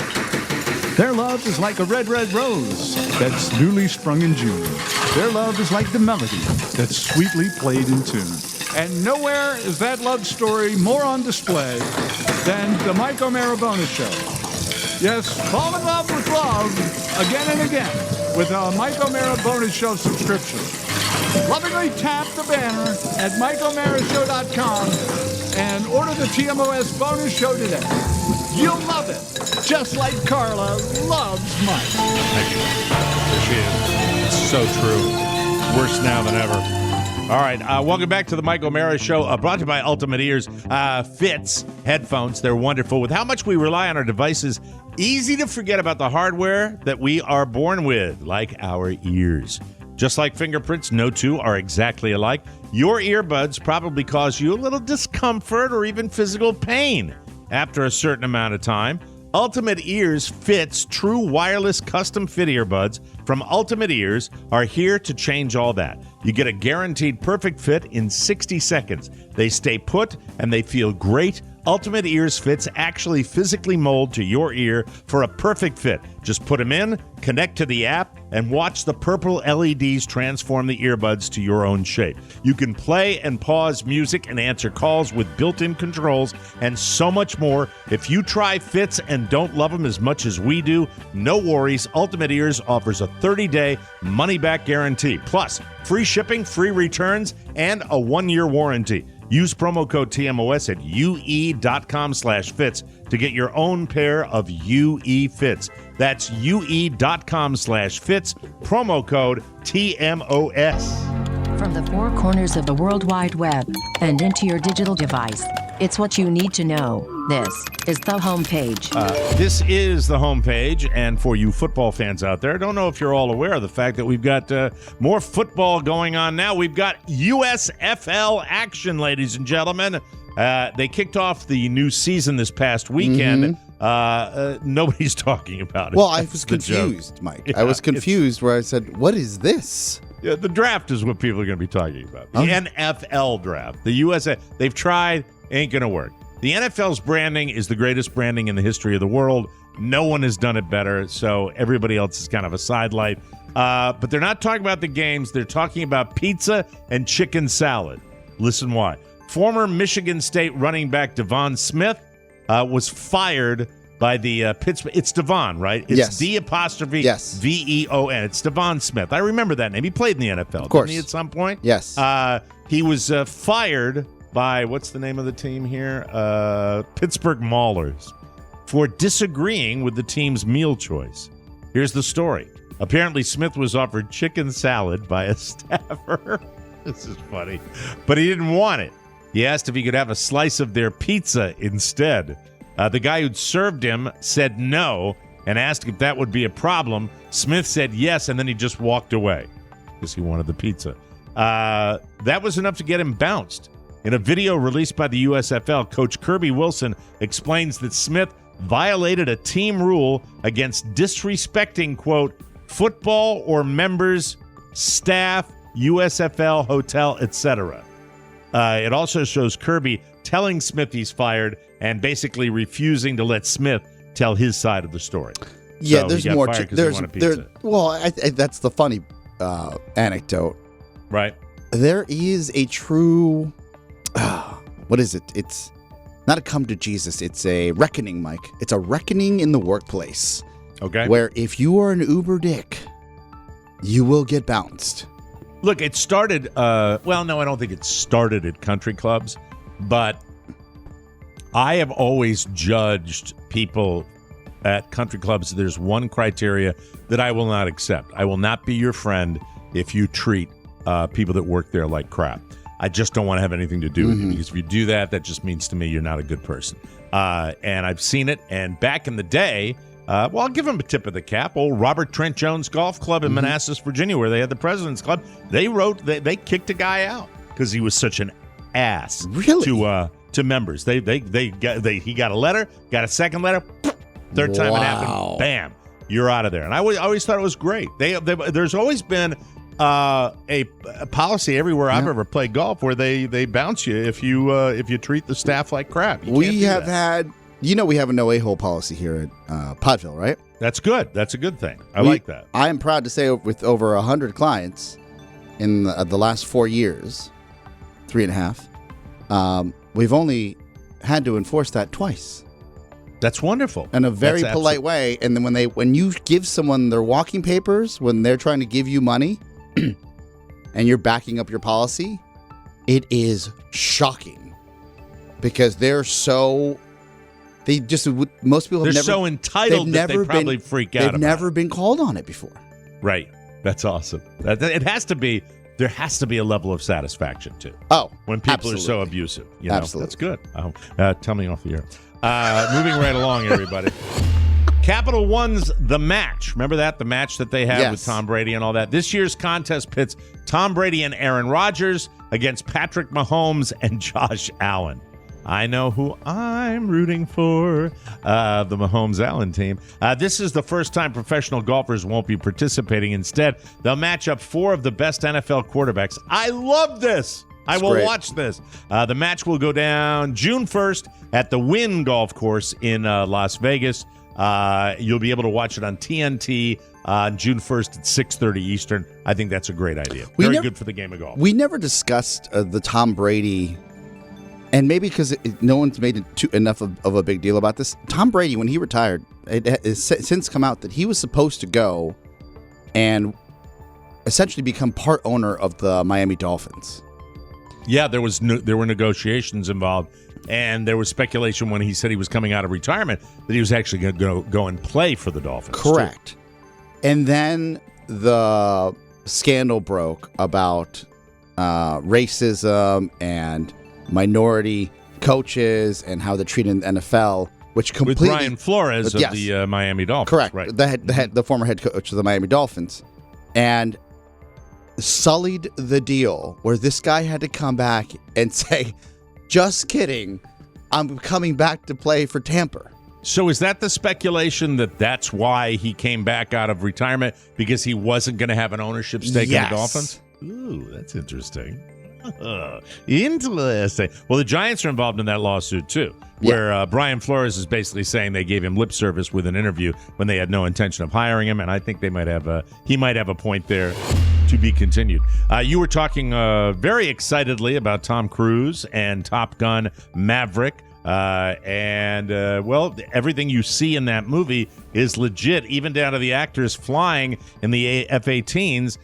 Their love is like a red, red rose that's newly sprung in June. Their love is like the melody that's sweetly played in tune. And nowhere is that love story more on display than the Mike O'Mara Bonus Show. Yes, fall in love with love again and again with a Mike O'Mara Bonus Show subscription. Lovingly tap the banner at MikeO'MaraShow.com and order the TMOS Bonus Show today. You'll love it, just like Carla loves Mike. Thank you. There she is. It's so true. Worse now than ever. All right, welcome back to the Mike O'Mara Show, brought to you by Ultimate Ears. Fits headphones, they're wonderful. With how much we rely on our devices, easy to forget about the hardware that we are born with, like our ears. Just like fingerprints, no two are exactly alike. Your earbuds probably cause you a little discomfort or even physical pain after a certain amount of time. Ultimate Ears Fits true wireless custom fit earbuds from Ultimate Ears are here to change all that. You get a guaranteed perfect fit in 60 seconds. They stay put and they feel great Ultimate Ears Fits actually physically mold to your ear for a perfect fit. Just put them in, connect to the app, and watch the purple LEDs transform the earbuds to your own shape. You can play and pause music and answer calls with built-in controls and so much more. If you try Fits and don't love them as much as we do, no worries. Ultimate Ears offers a 30-day money-back guarantee, plus free shipping, free returns, and a 1-year warranty. Use promo code TMOS at ue.com/fits to get your own pair of UE Fits. That's ue.com/fits, promo code TMOS. From the four corners of the World Wide Web and into your digital device, it's what you need to know. This is the homepage. This is the homepage, and for you football fans out there, I don't know if you're all aware of the fact that we've got more football going on now. We've got USFL action, ladies and gentlemen. They kicked off the new season this past weekend. Nobody's talking about it. Well, I was confused, Mike. Yeah, I was confused where I said, what is this? Yeah, the draft is what people are going to be talking about. The NFL draft. The USA, they've tried, ain't going to work. The NFL's branding is the greatest branding in the history of the world. No one has done it better, so everybody else is kind of a sidelight. But they're not talking about the games. They're talking about pizza and chicken salad. Listen why. Former Michigan State running back Devon Smith was fired by the Pittsburgh. It's Devon, right? It's Yes. D''Veon. Yes. It's Devon Smith. I remember that name. He played in the NFL, Of course. didn't he, at some point? Yes. He was fired by, what's the name of the team here? Pittsburgh Maulers, for disagreeing with the team's meal choice. Here's the story. Apparently, Smith was offered chicken salad by a staffer. This is funny. But he didn't want it. He asked if he could have a slice of their pizza instead. The guy who'd served him said no and asked if that would be a problem. Smith said yes, and then he just walked away because he wanted the pizza. That was enough to get him bounced. In a video released by the USFL, Coach Kirby Wilson explains that Smith violated a team rule against disrespecting, quote, football or members, staff, USFL, hotel, etc. It also shows Kirby telling Smith he's fired and basically refusing to let Smith tell his side of the story. Yeah, So there's he got more. fired 'cause he wanted pizza. Well, I that's the funny anecdote. Right. There is a true, what is it? It's not a come to Jesus. It's a reckoning, Mike. It's a reckoning in the workplace. Okay. Where if you are an Uber dick, you will get bounced. Look, it started, well, no, I don't think it started at country clubs, but I have always judged people at country clubs. There's one criteria that I will not accept. I will not be your friend if you treat people that work there like crap. I just don't want to have anything to do with you, because if you do that, that just means to me you're not a good person. And I've seen it, and back in the day, well, I'll give them a tip of the cap. Old Robert Trent Jones Golf Club in Manassas, Virginia, where they had the President's Club. They kicked a guy out because he was such an ass. Really? To members. He got a letter, got a second letter, third time it happened, bam, you're out of there. And I always thought it was great. There's always been a policy everywhere I've ever played golf where they bounce you if you treat the staff like crap. We have had, we have a no a-hole policy here at Podville, right? That's good. That's a good thing. I like that. I am proud to say with over 100 clients in the last 4 years, 3.5, we've only had to enforce that twice. That's wonderful. In a very polite way. And then when you give someone their walking papers, when they're trying to give you money and you're backing up your policy, it is shocking because most people have they're never, so entitled that they probably freak out They've about never it. been called on it before. Right. That's awesome. There has to be a level of satisfaction too. Oh, when people absolutely. are so abusive, you know? Absolutely. That's good. Tell me off the air. Moving right along, everybody. Capital One's The Match. Remember that? The match that they had with Tom Brady and all that. This year's contest pits Tom Brady and Aaron Rodgers against Patrick Mahomes and Josh Allen. I know who I'm rooting for, the Mahomes-Allen team. This is the first time professional golfers won't be participating. Instead, they'll match up 4 of the best NFL quarterbacks. I love this. I will great. watch this. The match will go down June 1st at the Wynn Golf Course in Las Vegas. You'll be able to watch it on TNT on June 1st at 6:30 Eastern. I think that's a great idea. Very good for the game of golf. We never discussed the Tom Brady, and maybe because no one's made enough of a big deal about this. Tom Brady, when he retired, it has since come out that he was supposed to go and essentially become part owner of the Miami Dolphins. Yeah, there were negotiations involved, and there was speculation when he said he was coming out of retirement that he was actually going to go and play for the Dolphins. Correct. Too. And then the scandal broke about racism and minority coaches and how they're treated in the NFL, which completely with Brian Flores of the Miami Dolphins. Correct. Right. The former head coach of the Miami Dolphins, and sullied the deal where this guy had to come back and say, "Just kidding, I'm coming back to play for Tampa." So is that the speculation that that's why he came back out of retirement, because he wasn't going to have an ownership stake in the Dolphins? Ooh, that's interesting. Interesting. Well, the Giants are involved in that lawsuit too, where Brian Flores is basically saying they gave him lip service with an interview when they had no intention of hiring him, and I think he might have a point there to be continued. You were talking very excitedly about Tom Cruise and Top Gun Maverick. Well, everything you see in that movie is legit, even down to the actors flying in the F-18s.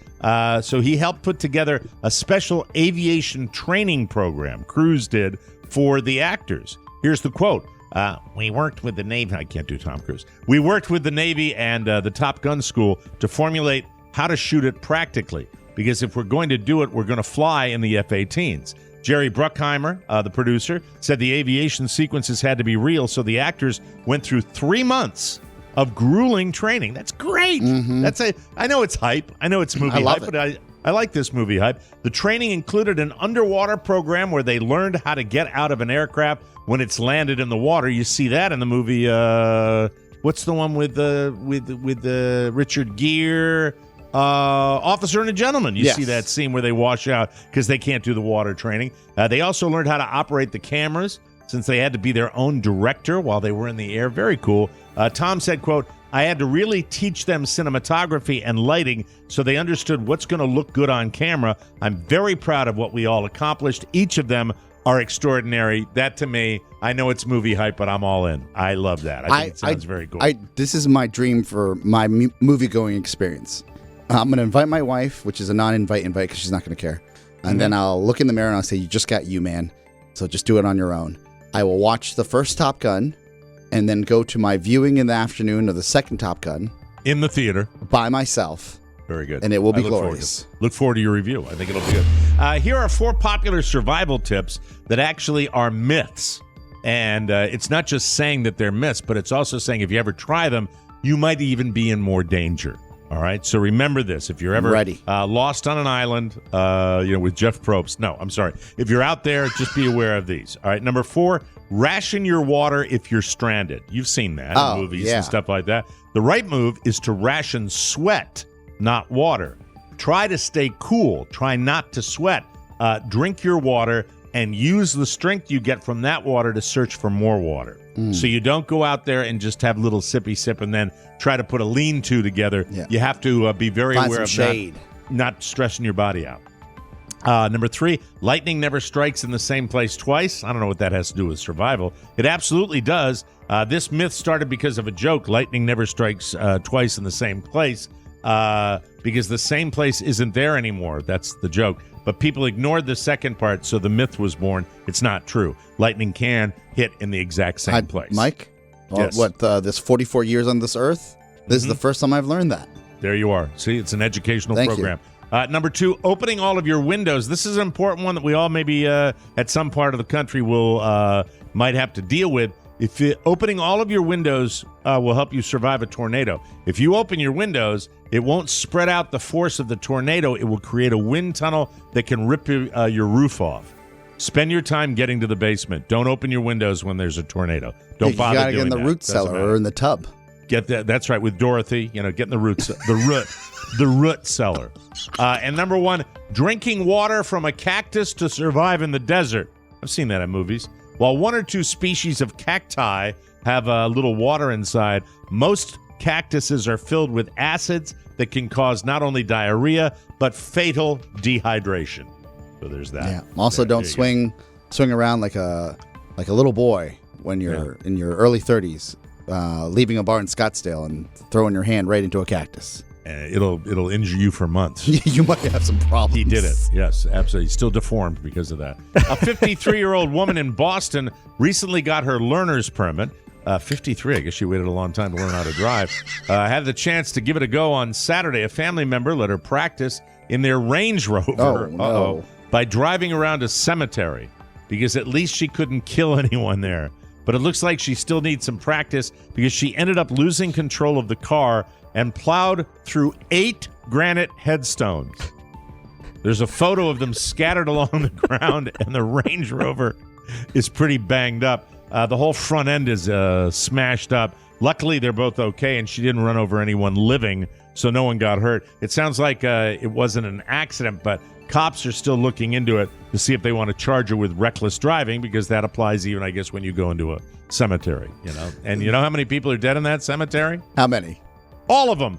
So he helped put together a special aviation training program, Cruise did, for the actors. Here's the quote. We worked with the Navy. I can't do Tom Cruise. We worked with the Navy and the Top Gun School to formulate how to shoot it practically. Because if we're going to do it, we're going to fly in the F-18s. Jerry Bruckheimer, the producer, said the aviation sequences had to be real, so the actors went through 3 months of grueling training. That's great. Mm-hmm. I know it's hype. I know it's movie hype, but I like this movie hype. The training included an underwater program where they learned how to get out of an aircraft when it's landed in the water. You see that in the movie. What's the one with Richard Gere? Officer and a Gentleman. You see that scene where they wash out because they can't do the water training. They also learned how to operate the cameras since they had to be their own director while they were in the air. Very cool. Tom said, quote, I had to really teach them cinematography and lighting so they understood what's going to look good on camera. I'm very proud of what we all accomplished. Each of them are extraordinary. That, to me, I know it's movie hype, but I'm all in. I love that. I think it sounds very cool. This is my dream for my movie-going experience. I'm going to invite my wife, which is a non-invite because she's not going to care. And then I'll look in the mirror and I'll say, you just got you, man. So just do it on your own. I will watch the first Top Gun and then go to my viewing in the afternoon of the second Top Gun. In the theater. By myself. Very good. And it will be glorious. Look forward to your review. I think it'll be good. Here are 4 popular survival tips that actually are myths. And it's not just saying that they're myths, but it's also saying if you ever try them, you might even be in more danger. All right, so remember this. If you're ever lost on an island, with Jeff Probst. No, I'm sorry. If you're out there, just be aware of these. All right, number 4, ration your water if you're stranded. You've seen that in movies and stuff like that. The right move is to ration sweat, not water. Try to stay cool. Try not to sweat. Drink your water and use the strength you get from that water to search for more water. So you don't go out there and just have a little sippy sip and then try to put a lean-to together. Yeah. You have to be very aware of shade. Not stressing your body out. Number 3, lightning never strikes in the same place twice. I don't know what that has to do with survival. It absolutely does. This myth started because of a joke. Lightning never strikes twice in the same place because the same place isn't there anymore. That's the joke. But people ignored the second part, so the myth was born. It's not true. Lightning can hit in the exact same place. Mike? Yes. This 44 years on this earth? This is the first time I've learned that. There you are. See, it's an educational program. Number 2, opening all of your windows. This is an important one that we all maybe at some part of the country might have to deal with. Opening all of your windows will help you survive a tornado. If you open your windows, it won't spread out the force of the tornado. It will create a wind tunnel that can rip your roof off. Spend your time getting to the basement. Don't open your windows when there's a tornado. Don't bother doing that. You got to get in the root cellar or in the tub. Get that? That's right. With Dorothy, getting the root cellar. And number 1, drinking water from a cactus to survive in the desert. I've seen that in movies. While 1 or 2 species of cacti have a little water inside, most cactuses are filled with acids that can cause not only diarrhea but fatal dehydration. So there's that. Yeah. Also, don't swing around like a little boy when you're in your early 30s, leaving a bar in Scottsdale and throwing your hand right into a cactus. It'll injure you for months. You might have some problems. He did it. Yes, absolutely. He's still deformed because of that. A 53-year-old woman in Boston recently got her learner's permit. 53, I guess she waited a long time to learn how to drive. Had the chance to give it a go on Saturday. A family member let her practice in their Range Rover by driving around a cemetery because at least she couldn't kill anyone there. But it looks like she still needs some practice because she ended up losing control of the car and plowed through 8 granite headstones. There's a photo of them scattered along the ground, and the Range Rover is pretty banged up. The whole front end is smashed up. Luckily, they're both okay, and she didn't run over anyone living, so no one got hurt. It sounds like it wasn't an accident, but cops are still looking into it to see if they want to charge her with reckless driving, because that applies even, I guess, when you go into a cemetery, And you know how many people are dead in that cemetery? How many? All of them.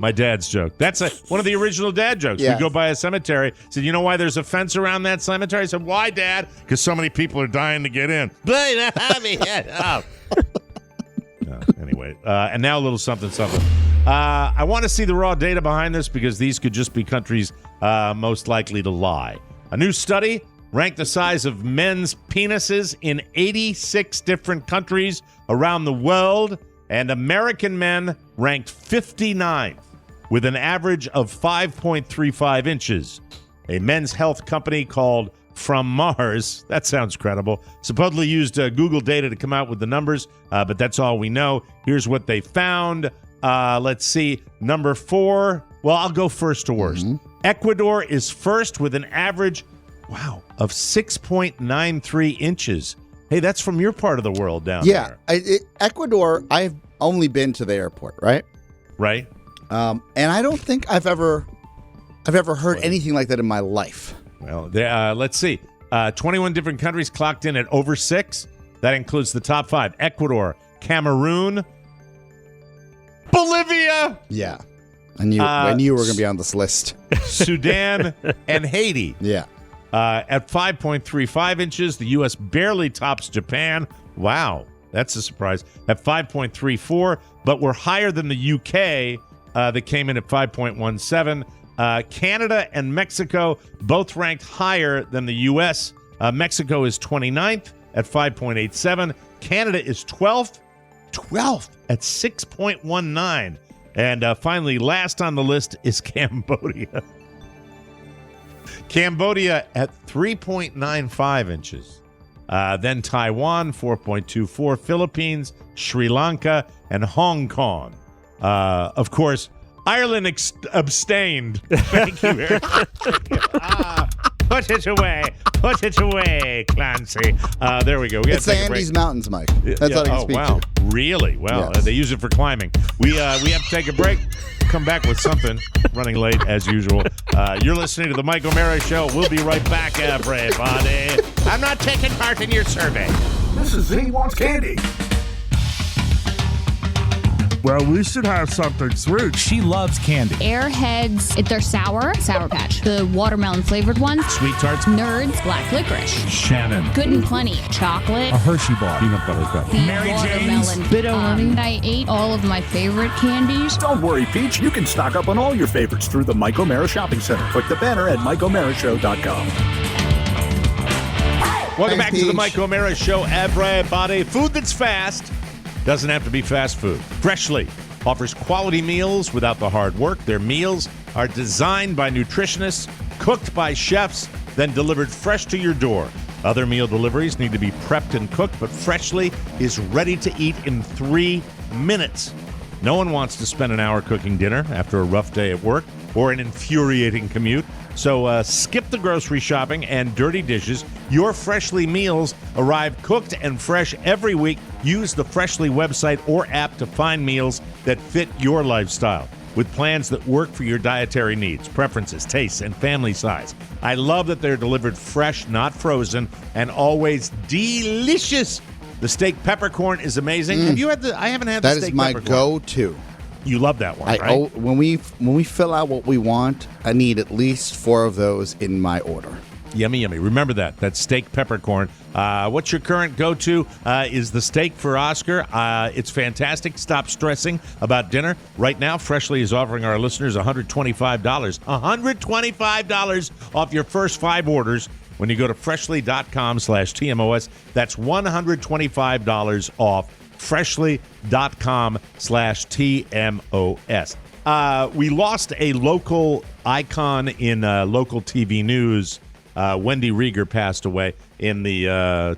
My dad's joke. That's one of the original dad jokes. Yes. We go by a cemetery. Said, you know why there's a fence around that cemetery? I said, why, Dad? Because so many people are dying to get in. Anyway, and now a little something. I want to see the raw data behind this because these could just be countries most likely to lie. A new study ranked the size of men's penises in 86 different countries around the world, and American men ranked 59th with an average of 5.35 inches. A men's health company called From Mars, that sounds credible, supposedly used Google data to come out with the numbers, but that's all we know. Here's what they found. Let's see. Number 4. Well, I'll go first to worst. Ecuador is first with an average of 6.93 inches. Hey, that's from your part of the world down there. Yeah, Ecuador, I've only been to the airport, right? Right. And I don't think I've ever heard anything like that in my life. Well, let's see. 21 different countries clocked in at over 6. That includes the top 5. Ecuador, Cameroon, Bolivia. Yeah. I knew we were going to be on this list. Sudan and Haiti. Yeah. At 5.35 inches, the U.S. barely tops Japan. Wow, that's a surprise. At 5.34, but we're higher than the U.K. That came in at 5.17. Canada and Mexico both ranked higher than the U.S. Mexico is 29th at 5.87. Canada is 12th at 6.19. And finally, last on the list is Cambodia. Cambodia at 3.95 inches. Then Taiwan, 4.24. Philippines, Sri Lanka, and Hong Kong. Of course, Ireland abstained. Thank you very much. Put it away, Clancy. There we go. It's the Andes Mountains, Mike. That's all I can speak to. Really? Well, yes. They use it for climbing. We have to take a break. Come back with something. Running late as usual. You're listening to the Mike O'Mara Show. We'll be right back, everybody. I'm not taking part in your survey. Mrs. Z wants candy. Well, we should have something sweet. She loves candy. Airheads, if they're sour, Sour Patch. The watermelon flavored ones, Sweet Tarts. Nerds, Black Licorice. Shannon. Good and Plenty, chocolate. A Hershey bar. Peanut butter cup. Mary Watermelon. Bitter honey. I ate all of my favorite candies. Don't worry, Peach. You can stock up on all your favorites through the Mike O'Mara Shopping Center. Click the banner at MikeO'MaraShow.com. Welcome back to the Peach. Mike O'Mara Show, everybody. Food that's fast doesn't have to be fast food. Freshly offers quality meals without the hard work. Their meals are designed by nutritionists, cooked by chefs, then delivered fresh to your door. Other meal deliveries need to be prepped and cooked, but Freshly is ready to eat in 3 minutes. No one wants to spend an hour cooking dinner after a rough day at work or an infuriating commute. So skip the grocery shopping and dirty dishes. Your Freshly meals arrive cooked and fresh every week. Use the Freshly website or app to find meals that fit your lifestyle, with plans that work for your dietary needs, preferences, tastes, and family size. I love that they're delivered fresh, not frozen, and always delicious. The steak peppercorn is amazing. Have you had the? I haven't had the steak peppercorn. That is my go-to. You love that one, right? When we fill out what we want, I need at least 4 of those in my order. Yummy, yummy. Remember that steak peppercorn. What's your current go-to? Is the steak for Oscar. It's fantastic. Stop stressing about dinner. Right now, Freshly is offering our listeners $125. $125 off your first 5 orders when you go to freshly.com/TMOS. That's $125 off freshly.com/TMOS. We lost a local icon in local TV news. Wendy Rieger passed away in the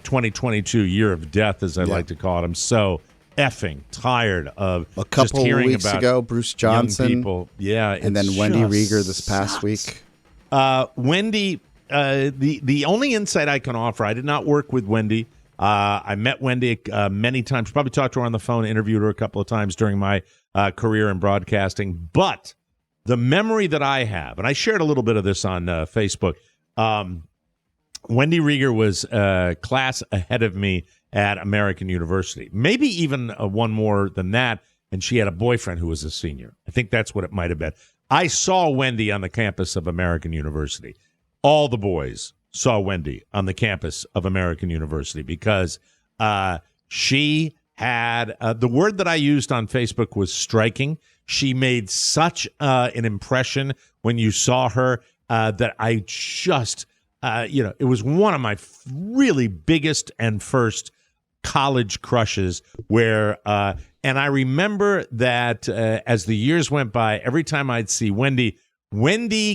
2022 year of death, as I like to call it. I'm so effing tired of a couple just hearing weeks about ago, Bruce Johnson, young people. Yeah, and then Wendy Rieger this past week. Wendy, the only insight I can offer, I did not work with Wendy. I met Wendy many times, probably talked to her on the phone, interviewed her a couple of times during my career in broadcasting. But the memory that I have, and I shared a little bit of this on Facebook, Wendy Rieger was a class ahead of me at American University, maybe even one more than that, and she had a boyfriend who was a senior. I think that's what it might have been. I saw Wendy on the campus of American University. All the boys saw Wendy on the campus of American University because she had the word that I used on Facebook was striking. She made such an impression when you saw her that I just, it was one of my really biggest and first college crushes where, and I remember that as the years went by, every time I'd see Wendy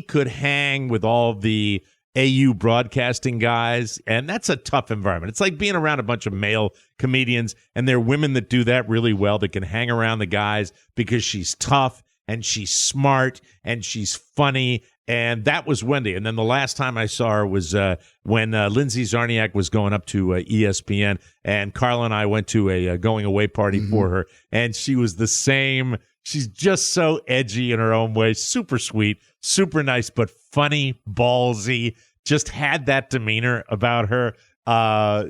could hang with all the AU broadcasting guys, and that's a tough environment. It's like being around a bunch of male comedians, and there are women that do that really well, that can hang around the guys because she's tough and she's smart and she's funny, and that was Wendy. And then the last time I saw her was when Lindsay Zarniak was going up to ESPN, and Carla and I went to a going-away party for her, and she was the same. She's just so edgy in her own way, super sweet, super nice, but funny, ballsy, just had that demeanor about her. I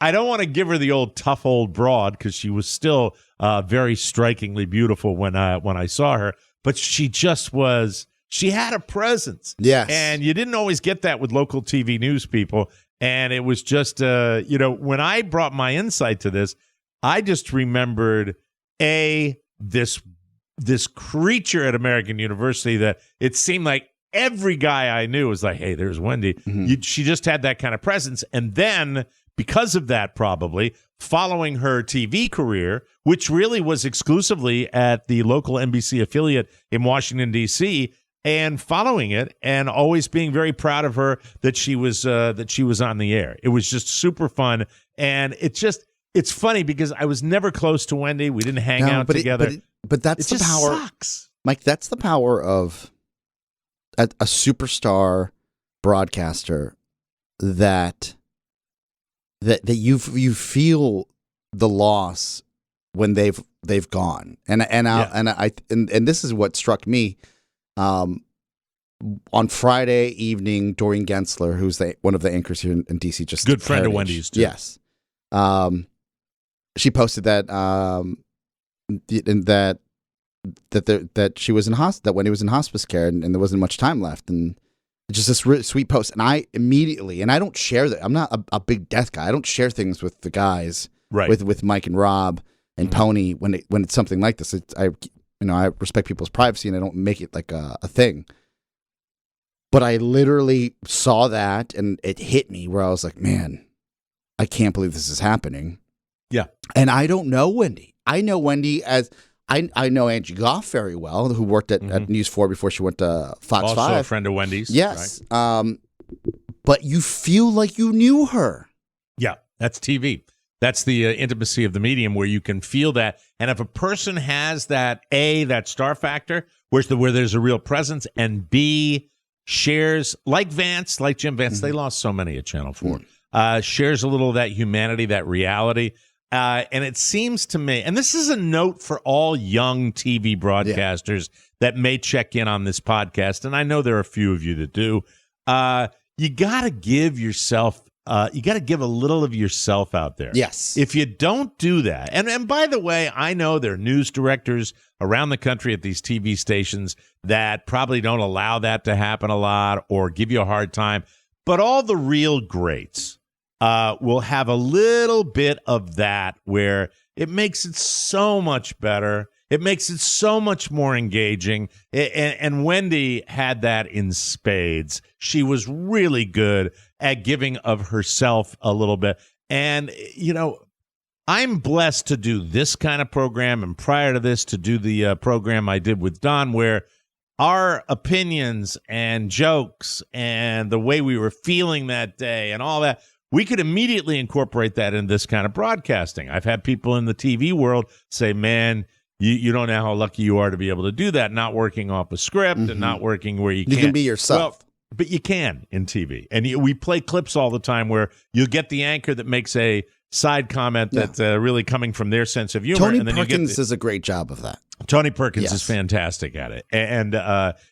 don't want to give her the old tough old broad because she was still very strikingly beautiful when I saw her, but she just was, she had a presence. Yes. And you didn't always get that with local TV news people. And it was just, when I brought my insight to this, I just remembered this creature at American University that it seemed like every guy I knew was like, hey, there's Wendy. She just had that kind of presence. And then because of that, probably following her TV career, which really was exclusively at the local NBC affiliate in Washington, D.C., and following it and always being very proud of her that she was on the air. It was just super fun. And it's funny because I was never close to Wendy. We didn't hang out together. But that's the power. Sucks. Mike, that's the power of a superstar broadcaster that you feel the loss when they've gone. And this is what struck me on Friday evening. Doreen Gensler, who's one of the anchors here in DC, just good friend of Wendy's too. Yes. She posted that that she was that Wendy was in hospice care and there wasn't much time left, and it's just this really sweet post. And I immediately, and I don't share that. I'm not a big death guy. I don't share things with the guys, right? With Mike and Rob and Pony when it's something like this. I respect people's privacy and I don't make it like a thing. But I literally saw that and it hit me where I was like, man, I can't believe this is happening. Yeah. And I don't know Wendy. I know Wendy as I know Angie Goff very well, who worked at News 4 before she went to Fox 5. Also a friend of Wendy's. Yes. Right. But you feel like you knew her. Yeah, that's TV. That's the intimacy of the medium where you can feel that. And if a person has that, A, that star factor, where there's a real presence, and B, shares, like Vance, like Jim Vance, they lost so many at Channel 4, shares a little of that humanity, that reality. And it seems to me, and this is a note for all young TV broadcasters that may check in on this podcast, and I know there are a few of you that do, you got to give yourself, you got to give a little of yourself out there. Yes. If you don't do that, and by the way, I know there are news directors around the country at these TV stations that probably don't allow that to happen a lot or give you a hard time, but all the real greats will have a little bit of that where it makes it so much better. It makes it so much more engaging. And Wendy had that in spades. She was really good at giving of herself a little bit. And, I'm blessed to do this kind of program, and prior to this, to do the program I did with Don, where our opinions and jokes and the way we were feeling that day and all that, we could immediately incorporate that in this kind of broadcasting. I've had people in the TV world say, man, you don't know how lucky you are to be able to do that, not working off a script and not working where you can't. You can be yourself. Well, but you can in TV. And we play clips all the time where you'll get the anchor that makes a side comment that's really coming from their sense of humor. Tony and then Perkins does a great job of that. Tony Perkins is fantastic at it. And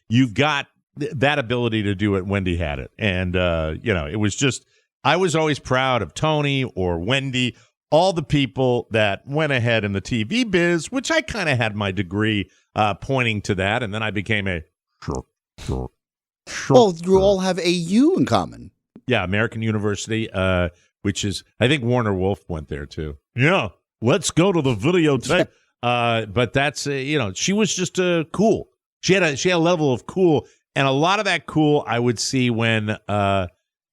you've got that ability to do it. Wendy had it. And, it was just, I was always proud of Tony or Wendy, all the people that went ahead in the TV biz, which I kind of had my degree pointing to that. And then I became a Well, you all have a U in common. Yeah, American University, which is, I think Warner Wolf went there too. Yeah, let's go to the videotape. But that's, she was just cool. She had a level of cool. And a lot of that cool I would see when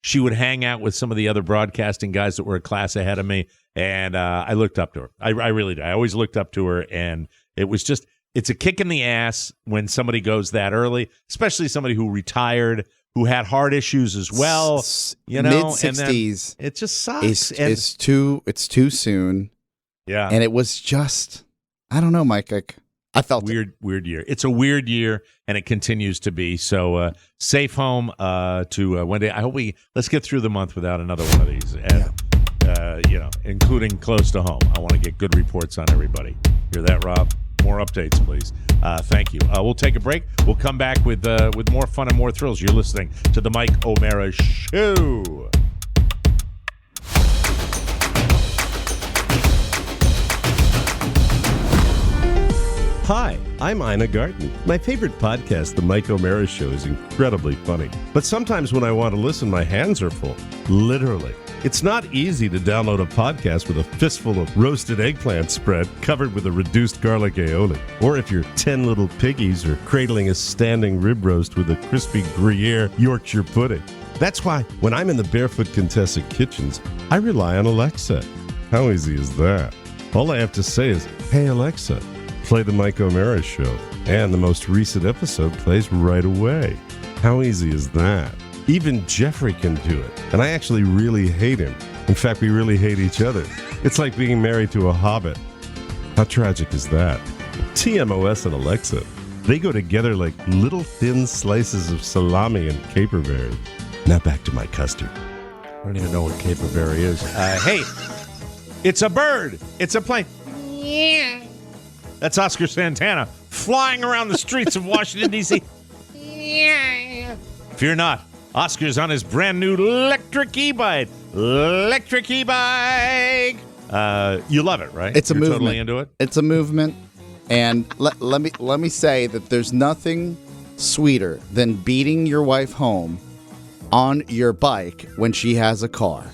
she would hang out with some of the other broadcasting guys that were a class ahead of me. And I looked up to her. I really did. I always looked up to her. And it was just, it's a kick in the ass when somebody goes that early, especially somebody who retired, who had heart issues as well. Mid-60s. It just sucks. It's too soon. Yeah. And it was just, I don't know, Mike. I felt weird year. It's a weird year, and it continues to be. So safe home to Wendy. I hope let's get through the month without another one of these. And, including close to home. I want to get good reports on everybody. Hear that, Rob? More updates, please. Thank you. We'll take a break. We'll come back with more fun and more thrills. You're listening to the Mike O'Mara Show. Hi, I'm Ina Garten. My favorite podcast, The Mike O'Mara Show, is incredibly funny. But sometimes when I want to listen, my hands are full. Literally. It's not easy to download a podcast with a fistful of roasted eggplant spread covered with a reduced garlic aioli. Or if you're 10 little piggies or cradling a standing rib roast with a crispy Gruyere Yorkshire pudding. That's why when I'm in the Barefoot Contessa kitchens, I rely on Alexa. How easy is that? All I have to say is, hey Alexa, play the Mike O'Mara Show. And the most recent episode plays right away. How easy is that? Even Jeffrey can do it. And I actually really hate him. In fact, we really hate each other. It's like being married to a hobbit. How tragic is that? TMOS and Alexa, they go together like little thin slices of salami and caperberry. Now back to my custard. I don't even know what caperberry is. Hey, it's a bird. It's a plane. Yeah. That's Oscar Santana flying around the streets of Washington, D.C. Yeah. Fear not. Oscar's on his brand new electric e-bike. Electric e-bike. You love it, right? It's a movement. Totally into it. It's a movement, and let me say that there's nothing sweeter than beating your wife home on your bike when she has a car,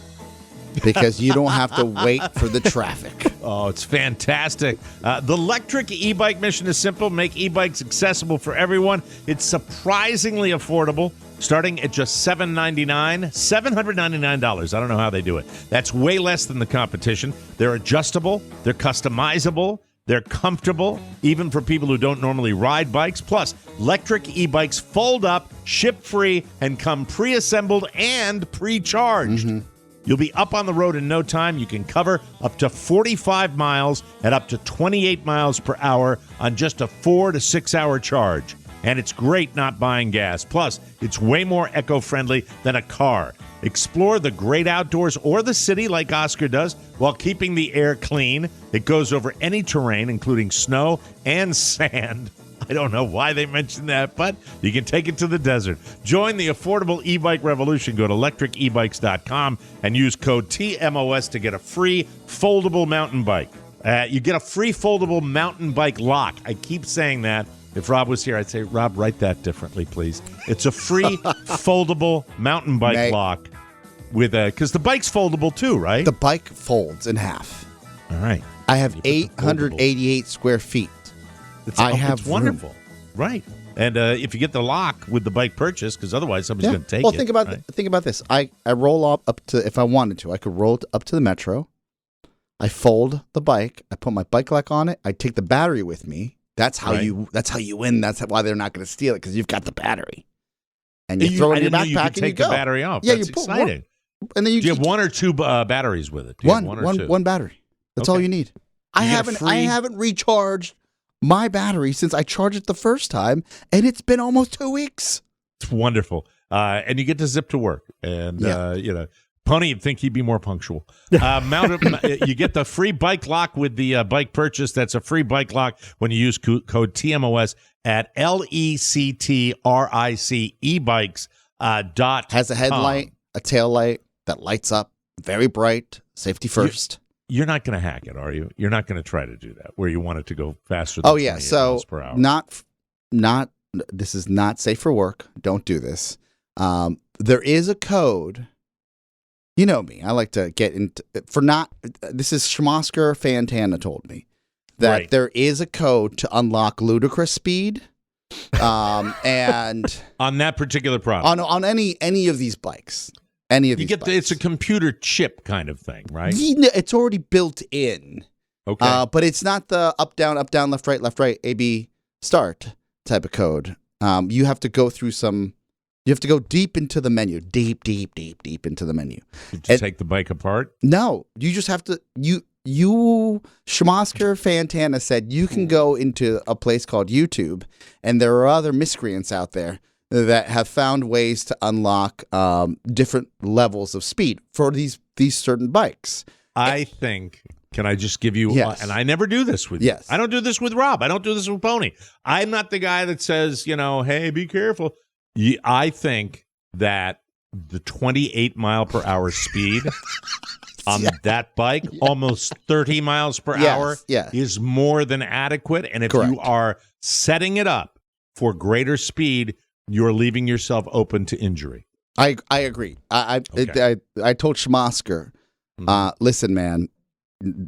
because you don't have to wait for the traffic. Oh, it's fantastic. The electric e-bike mission is simple. Make e-bikes accessible for everyone. It's surprisingly affordable, starting at just $799. $799. I don't know how they do it. That's way less than the competition. They're adjustable. They're customizable. They're comfortable, even for people who don't normally ride bikes. Plus, electric e-bikes fold up, ship free, and come pre-assembled and pre-charged. You'll be up on the road in no time. You can cover up to 45 miles at up to 28 miles per hour on just a 4 to 6 hour charge. And it's great not buying gas. Plus, it's way more eco-friendly than a car. Explore the great outdoors or the city like Oscar does while keeping the air clean. It goes over any terrain, including snow and sand. I don't know why they mentioned that, but you can take it to the desert. Join the affordable e-bike revolution. Go to electricebikes.com and use code TMOS to get a free foldable mountain bike. You get a free foldable mountain bike lock. I keep saying that. If Rob was here, I'd say, Rob, write that differently, please. It's a free foldable mountain bike lock with because the bike's foldable too, right? The bike folds in half. All right. I have 888 square feet. It's wonderful. Room. Right. And if you get the lock with the bike purchase, because otherwise somebody's going to take it. Well, think about this. I roll up to, if I wanted to, I could roll up to the metro. I fold the bike. I put my bike lock on it. I take the battery with me. That's how you win. That's why they're not going to steal it, because you've got the battery. And you throw it in your backpack you and take you go. the battery off. Yeah, That's you put exciting. And then do you have one or two batteries with it? One battery. That's all you need. I haven't recharged my battery since I charged it the first time, and it's been almost 2 weeks. It's wonderful. And you get to zip to work. And, Pony, you'd think he'd be more punctual. You get the free bike lock with the bike purchase. That's a free bike lock when you use code TMOS at LECTRIC ebikes.com. Has a headlight, a tail light that lights up, very bright, safety first. You're not going to hack it, are you? You're not going to try to do that where you want it to go faster than 28 miles per hour. Not this is not safe for work. Don't do this. There is a code. You know me. I like to get into this is Schmosker Fantana told me that there is a code to unlock ludicrous speed. And on that particular product. On any of these bikes. It's a computer chip kind of thing, right? It's already built in. Okay. But it's not the up, down, left, right, A, B, start type of code. You have to go through you have to go deep into the menu. Deep into the menu. To take the bike apart? No. You just have to, Schmosker Fantana said you can go into a place called YouTube, and there are other miscreants out there that have found ways to unlock different levels of speed for these certain bikes. I think, can I just give you, and I never do this with you. I don't do this with Rob. I don't do this with Pony. I'm not the guy that says, hey, be careful. I think that the 28 mile per hour speed on that bike, almost 30 miles per hour, is more than adequate. And if you are setting it up for greater speed, you're leaving yourself open to injury. I agree. I told Schmosker, listen, man,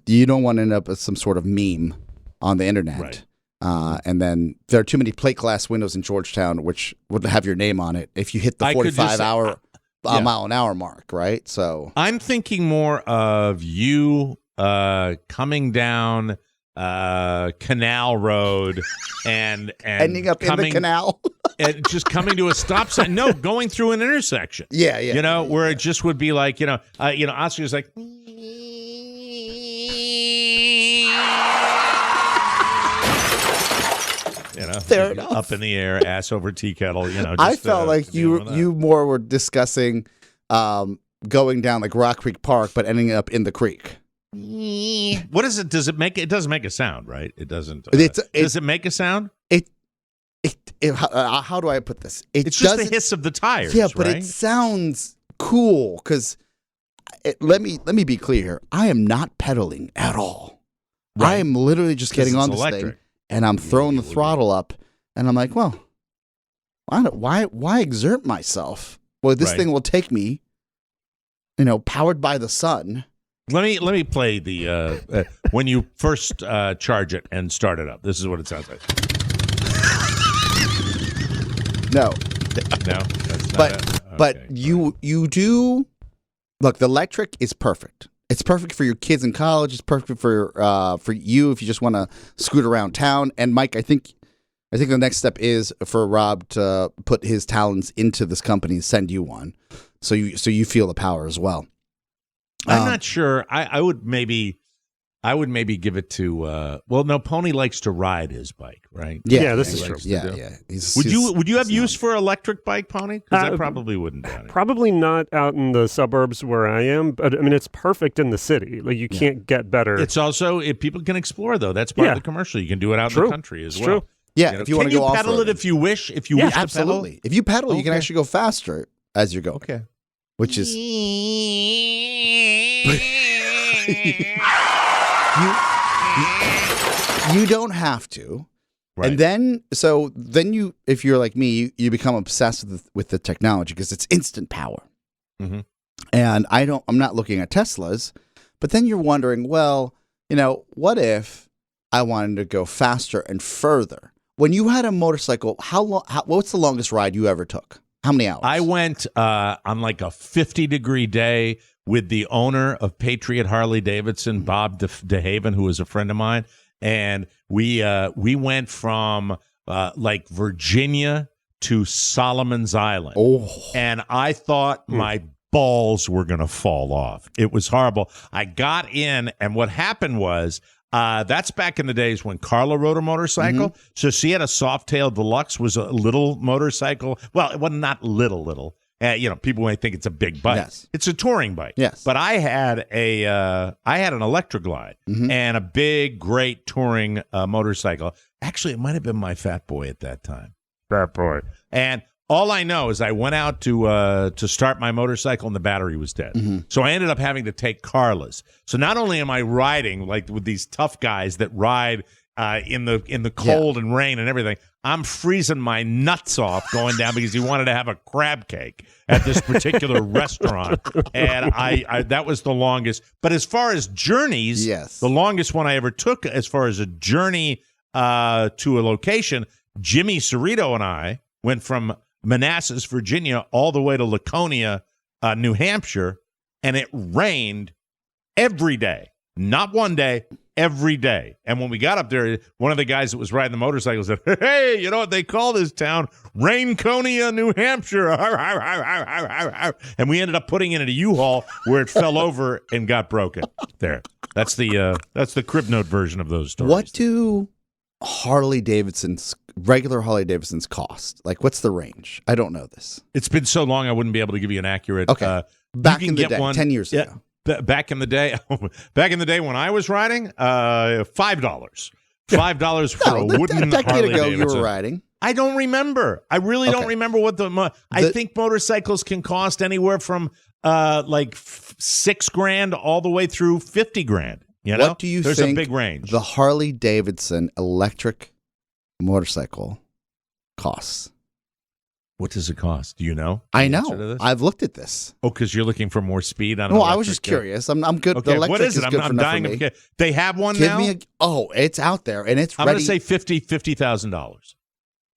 you don't want to end up with some sort of meme on the internet. Right. And then there are too many plate glass windows in Georgetown, which would have your name on it if you hit the 45 mile an hour mark, right? So I'm thinking more of you coming down Canal Road and ending up in the canal. And just coming to a stop sign. No, going through an intersection. Yeah. Where it just would be like, Oscar's like, fair enough. Up in the air, ass over tea kettle. I felt like you more were discussing going down like Rock Creek Park, but ending up in the creek. What is it? Does it make? It doesn't make a sound, right? It doesn't. Does it make a sound? How do I put this? It's just the hiss of the tires. Yeah, but right? It sounds cool because let me be clear here. I am not pedaling at all. Right. I am literally just getting on this thing and I'm throwing the throttle up, and I'm like, well, why exert myself? Well, this thing will take me, powered by the sun. Let me play the when you first charge it and start it up. This is what it sounds like. No, that's not it. But you do look. The electric is perfect. It's perfect for your kids in college. It's perfect for you if you just want to scoot around town. And Mike, I think the next step is for Rob to put his talents into this company and send you one, so you feel the power as well. I'm not sure. I would maybe give it to. Pony likes to ride his bike, right? Yeah, this is true. Yeah. Would you have use for electric bike, Pony? Because I probably wouldn't. Danny. Probably not out in the suburbs where I am, but I mean, it's perfect in the city. Like you can't get better. It's also if people can explore though. That's part of the commercial. You can do it out in the country as well. True. Yeah, if you want to go off, pedal it if you wish. If you wish to absolutely. pedal. If you pedal, you can actually go faster as you go. Okay. Which is you don't have to. Right. And then you, if you're like me, you become obsessed with the technology because it's instant power. Mm-hmm. And I'm not looking at Teslas, but then you're wondering, well, what if I wanted to go faster and further? When you had a motorcycle, what's the longest ride you ever took? How many hours? I went on like a 50-degree day with the owner of Patriot Harley Davidson, Bob DeHaven, who was a friend of mine, and we went from like Virginia to Solomon's Island. Oh, and I thought my balls were going to fall off. It was horrible. I got in, and what happened was. That's back in the days when Carla rode a motorcycle. Mm-hmm. So she had a Softail Deluxe, was a little motorcycle. Well, it wasn't not little. People might think it's a big bike. Yes. It's a touring bike. Yes. But I had an Electra Glide and a big, great touring motorcycle. Actually, it might have been my Fat Boy at that time. Fat Boy. And all I know is I went out to start my motorcycle and the battery was dead. Mm-hmm. So I ended up having to take Carla's. So not only am I riding like with these tough guys that ride in the cold and rain and everything, I'm freezing my nuts off going down because he wanted to have a crab cake at this particular restaurant. And I that was the longest. But as far as journeys, the longest one I ever took as far as a journey to a location, Jimmy Cerrito and I went from Manassas, Virginia, all the way to Laconia, New Hampshire, and it rained every day. Not one day, every day. And when we got up there, one of the guys that was riding the motorcycle said, hey, you know what they call this town? Rainconia, New Hampshire. And we ended up putting it in a U-Haul where it fell over and got broken. There. That's the crib note version of those stories. What do regular Harley Davidsons cost? Like, what's the range? I don't know this. It's been so long I wouldn't be able to give you an accurate. Okay. Back in the day, 10 years ago. Back in the day when I was riding, $5. $5 for a wooden a decade Harley ago Davidson. You were riding. I don't remember. I really don't remember what I think motorcycles can cost anywhere from like $6,000 all the way through $50,000. What do you There's think a big range. The Harley Davidson electric motorcycle costs? What does it cost? Do you know? I know. I've looked at this. Oh, because you're looking for more speed on. Well, I was just curious. I'm good. Okay, the electric what is it? I'm dying to get. They have one Give now. Me it's out there and it's I'm ready. I'm going to say $50,000.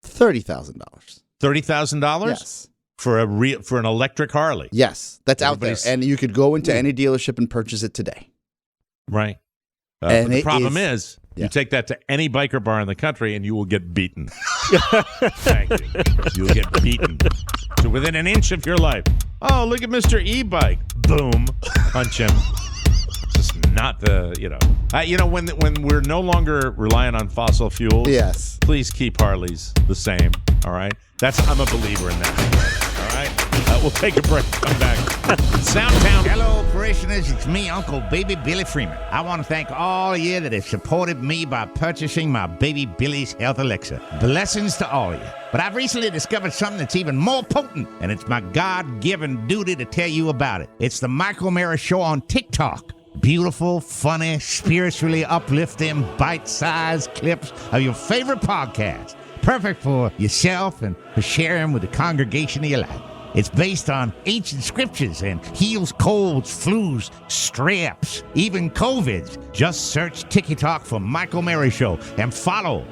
$30,000. $30,000. Yes. For an electric Harley. Yes, that's out there, and you could go into any dealership and purchase it today. Right. And but the problem is you take that to any biker bar in the country and you will get beaten. Thank you. You will get beaten to within an inch of your life. Oh, look at Mr. E-Bike. Boom. Punch him. It's just not the, when we're no longer relying on fossil fuels. Yes. Please keep Harleys the same. All right. I'm a believer in that. All right. We'll take a break. Come back. Soundtown. Hello, parishioners. It's me, Uncle Baby Billy Freeman. I want to thank all of you that have supported me by purchasing my Baby Billy's Health Elixir. Blessings to all of you. But I've recently discovered something that's even more potent, and it's my God-given duty to tell you about it. It's the Michael Mara Show on TikTok. Beautiful, funny, spiritually uplifting, bite-sized clips of your favorite podcast. Perfect for yourself and for sharing with the congregation of your life. It's based on ancient scriptures and heals colds, flus, straps, even COVIDs. Just search TikTok for Michael Mara Show and follow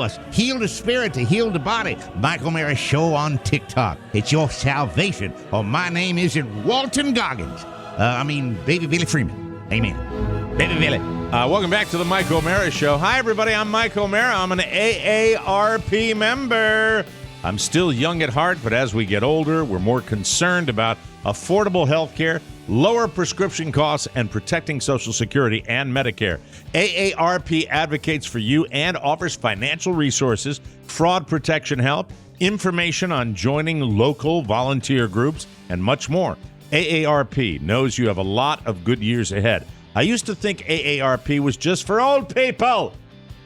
us. Heal the spirit to heal the body. Michael Mara Show on TikTok. It's your salvation. Or my name isn't Walton Goggins. Baby Billy Freeman. Amen. Baby Billy. Welcome back to the Mike O'Mara Show. Hi, everybody. I'm Mike O'Mara. I'm an AARP member. I'm still young at heart, but as we get older, we're more concerned about affordable health care, lower prescription costs, and protecting Social Security and Medicare. AARP advocates for you and offers financial resources, fraud protection help, information on joining local volunteer groups, and much more. AARP knows you have a lot of good years ahead. I used to think AARP was just for old people,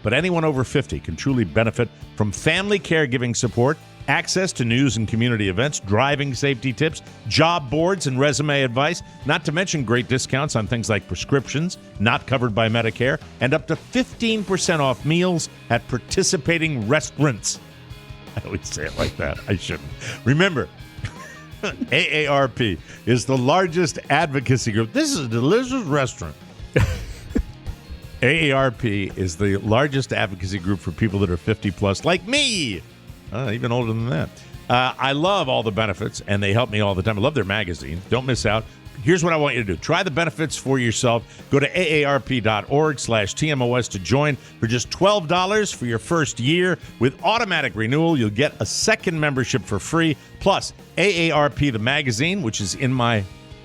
but anyone over 50 can truly benefit from family caregiving support, access to news and community events, driving safety tips, job boards, and resume advice, not to mention great discounts on things like prescriptions not covered by Medicare, and up to 15% off meals at participating restaurants. I always say it like that. I shouldn't. Remember, AARP is the largest advocacy group. This is a delicious restaurant. AARP is the largest advocacy group for people that are 50 plus, like me. Even older than that. I love all the benefits, and they help me all the time. I love their magazine. Don't miss out. Here's what I want you to do. Try the benefits for yourself. Go to aarp.org/TMOS to join for just $12 for your first year. With automatic renewal, you'll get a second membership for free, plus AARP the magazine, which is in my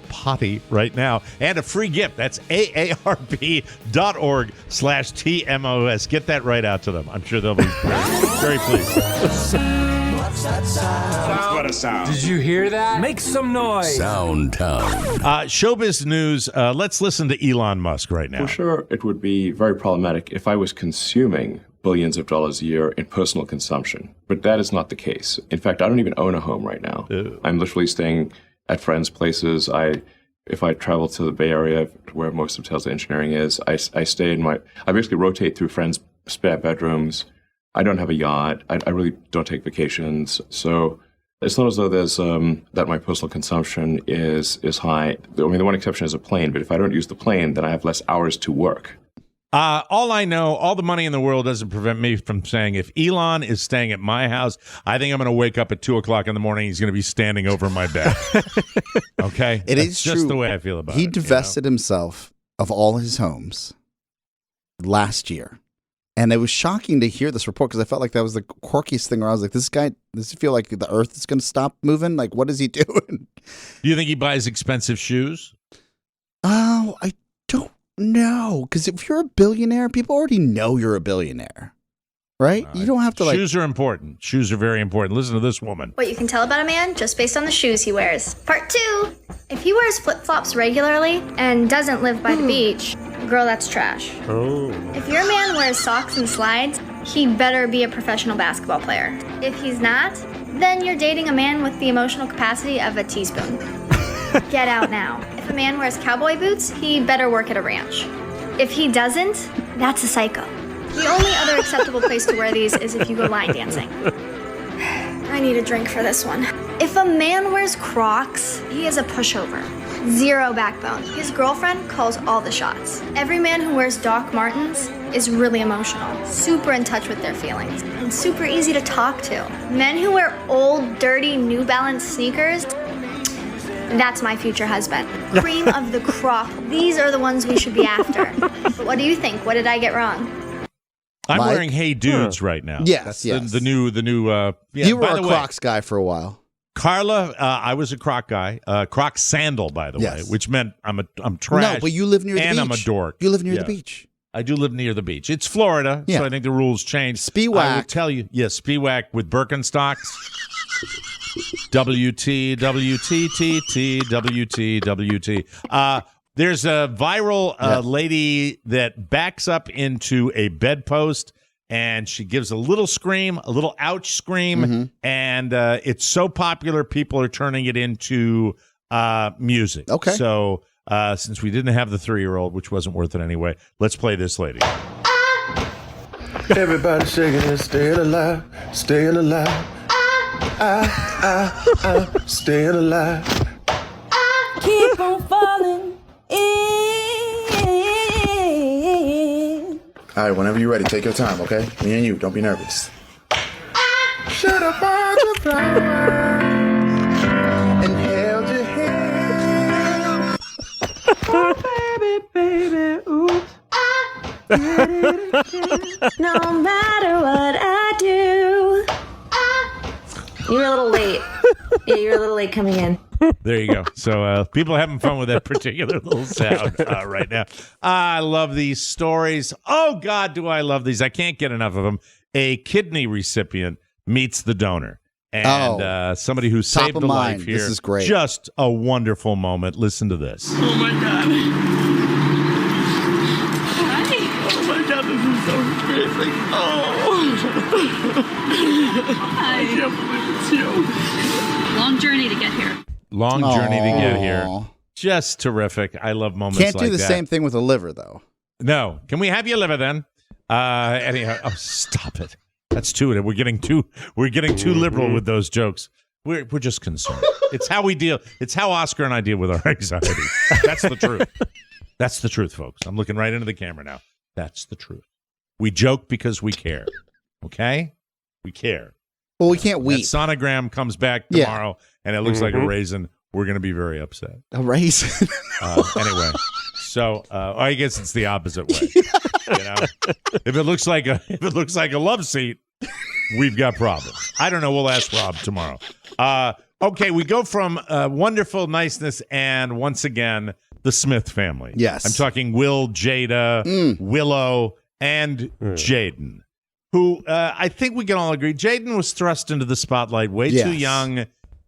potty right now, and a free gift. That's aarp.org/TMOS. Get that right out to them. I'm sure they'll be very pleased. Did you hear that? Make some noise. Soundtown. Showbiz news. Let's listen to Elon Musk right now. For sure, it would be very problematic if I was consuming billions of dollars a year in personal consumption. But that is not the case. In fact, I don't even own a home right now. Ew. I'm literally staying at friends' places. If I travel to the Bay Area, where most of Tesla engineering is, I stay in I basically rotate through friends' spare bedrooms. I don't have a yacht. I really don't take vacations. So it's not as though there's that my personal consumption is high. I mean, the one exception is a plane, but if I don't use the plane, then I have less hours to work. All I know, all the money in the world doesn't prevent me from saying if Elon is staying at my house, I think I'm going to wake up at 2 o'clock in the morning. He's going to be standing over my bed. Okay? That's just true. the way I feel about it. He divested himself of all his homes last year. And it was shocking to hear this report because I felt like that was the quirkiest thing where I was like, does he feel like the earth is going to stop moving? Like, what is he doing? Do you think he buys expensive shoes? Oh, I don't know. Because if you're a billionaire, people already know you're a billionaire. Right? You don't have to Shoes are important. Shoes are very important. Listen to this woman. What you can tell about a man just based on the shoes he wears. Part 2. If he wears flip-flops regularly and doesn't live by the beach, girl, that's trash. Oh. If your man wears socks and slides, he better be a professional basketball player. If he's not, then you're dating a man with the emotional capacity of a teaspoon. Get out now. If a man wears cowboy boots, he better work at a ranch. If he doesn't, that's a psycho. The only other acceptable place to wear these is if you go line dancing. I need a drink for this one. If a man wears Crocs, he is a pushover. Zero backbone. His girlfriend calls all the shots. Every man who wears Doc Martens is really emotional, super in touch with their feelings, and super easy to talk to. Men who wear old, dirty New Balance sneakers, that's my future husband. Cream of the crop. These are the ones we should be after. But what do you think? What did I get wrong? I'm wearing Hey Dudes right now. Yes, That's yes. the new. You were by a the way, Crocs guy for a while. Carla, I was a Croc guy. Croc sandal, by the way, which meant I'm trash. No, but you live near the beach. And I'm a dork. You live near the beach. I do live near the beach. It's Florida, so I think the rules changed. Spiewak. I will tell you, yes, Spiewak with Birkenstocks. WT, WTTT, WT, WT. There's a viral lady that backs up into a bedpost, and she gives a little scream, a little ouch scream, and it's so popular, people are turning it into music. Okay. So since we didn't have the 3-year-old, which wasn't worth it anyway, let's play this lady. Everybody shaking it, staying alive, staying alive. Staying alive. Keep on falling in. All right, whenever you're ready, take your time, okay? Me and you, don't be nervous. Should have bought your flowers and held your hand. Oh, baby, oops. No matter what I do, You were a little late. Yeah, you were a little late coming in. There you go. So people are having fun with that particular little sound right now. I love these stories. Oh, God, do I love these. I can't get enough of them. A kidney recipient meets the donor. And somebody who saved a life here. This is great. Just a wonderful moment. Listen to this. Oh, my God. Oh, my God, this is so crazy. I can't believe it's you. Long journey to get here. Long journey to get here. Just terrific. I love moments like that. Can't do the same thing with a liver, though. No. Can we have your liver then? Anyhow, stop it. That's too. We're getting too liberal with those jokes. We're just concerned. It's how we deal. It's how Oscar and I deal with our anxiety. That's the truth. That's the truth, folks. I'm looking right into the camera now. That's the truth. We joke because we care. Okay? We care. Well, we can't weep. That sonogram comes back tomorrow, and it looks like a raisin. We're going to be very upset. A raisin? Anyway, so I guess it's the opposite way. You know, if it looks like a love seat, we've got problems. I don't know. We'll ask Rob tomorrow. Okay, we go from wonderful niceness and once again the Smith family. Yes, I'm talking Will, Jada, Willow, and Jaden, who I think we can all agree Jaden was thrust into the spotlight way too young.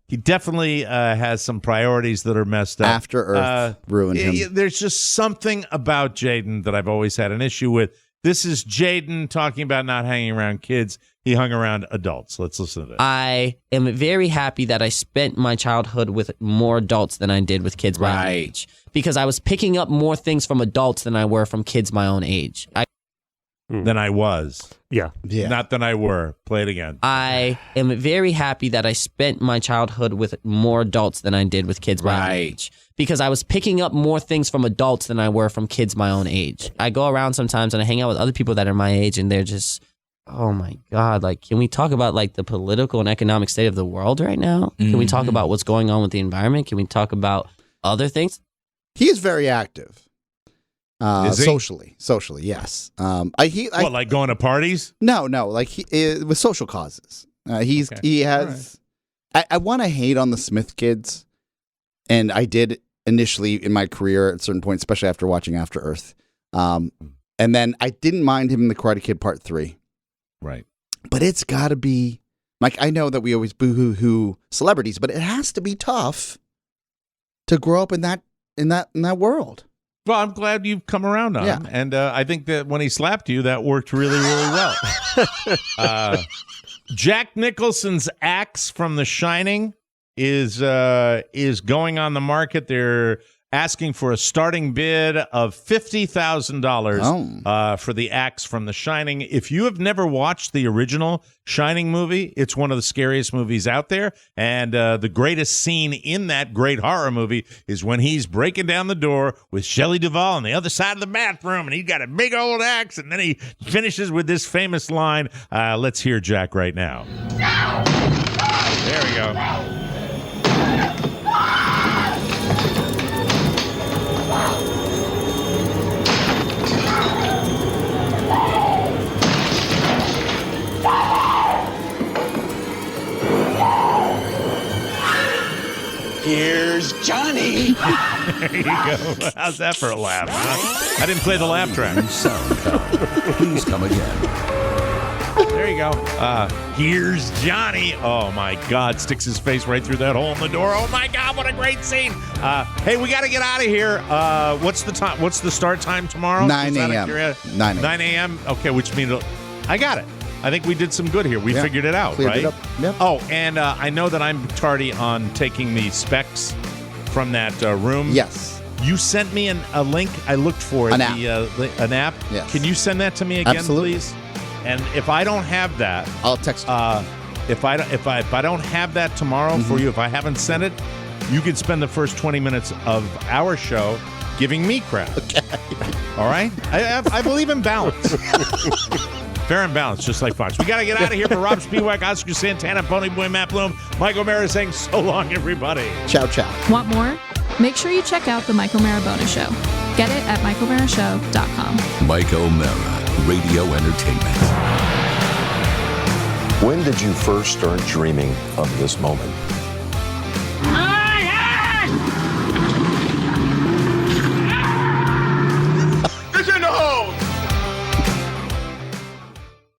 He definitely has some priorities that are messed up. After Earth ruined him. There's just something about Jaden that I've always had an issue with. This is Jaden talking about not hanging around kids. He hung around adults. Let's listen to this. I am very happy that I spent my childhood with more adults than I did with kids my own age. Because I was picking up more things from adults than I were from kids my own age. Than I was. Yeah. Not than I were. Play it again. I am very happy that I spent my childhood with more adults than I did with kids my own age. Because I was picking up more things from adults than I were from kids my own age. I go around sometimes and I hang out with other people that are my age and they're just, oh my God, like, can we talk about like the political and economic state of the world right now? Can we talk about what's going on with the environment? Can we talk about other things? He is very active. Is he? Socially, yes. What, like going to parties? No, like with social causes. He has. Right. I want to hate on the Smith kids, and I did initially in my career at a certain point, especially after watching After Earth. And then I didn't mind him in the Karate Kid Part 3. Right. But it's got to be like, I know that we always boo-hoo-hoo celebrities, but it has to be tough to grow up in that world. Well, I'm glad you've come around on him. And I think that when he slapped you, that worked really, really well. Jack Nicholson's axe from The Shining is going on the market. They're asking for a starting bid of $50,000 for the axe from The Shining. If you have never watched the original Shining movie, it's one of the scariest movies out there. And the greatest scene in that great horror movie is when he's breaking down the door with Shelley Duvall on the other side of the bathroom, and he's got a big old axe, and then he finishes with this famous line. Let's hear Jack right now. There we go. Here's Johnny. There you go. How's that for a laugh, huh? I didn't play the laugh track. Please come again. There you go. Here's Johnny. Oh, my God. Sticks his face right through that hole in the door. Oh, my God. What a great scene. Hey, we got to get out of here. What's the time? What's the start time tomorrow? 9 a.m. 9 a.m. Okay, which means I got it. I think we did some good here. We figured it out, Cleared right? it up. Yep. Oh, and I know that I'm tardy on taking the specs from that room. Yes. You sent me a link. I looked for it. An app. An app? Yes. Can you send that to me again, Absolutely. please? And if I don't have that, I'll text you. If I don't have that tomorrow for you, if I haven't sent it, you can spend the first 20 minutes of our show giving me crap. Okay. All right? I believe in balance. Fair and balanced, just like Fox. We got to get out of here. For Rob Spiewak, Oscar Santana, Pony Boy Matt Bloom, Mike O'Mara saying so long, everybody. Ciao, ciao. Want more? Make sure you check out the Mike O'Mara Bonus Show. Get it at MikeO'MaraShow.com. Mike O'Mara, Radio Entertainment. When did you first start dreaming of this moment?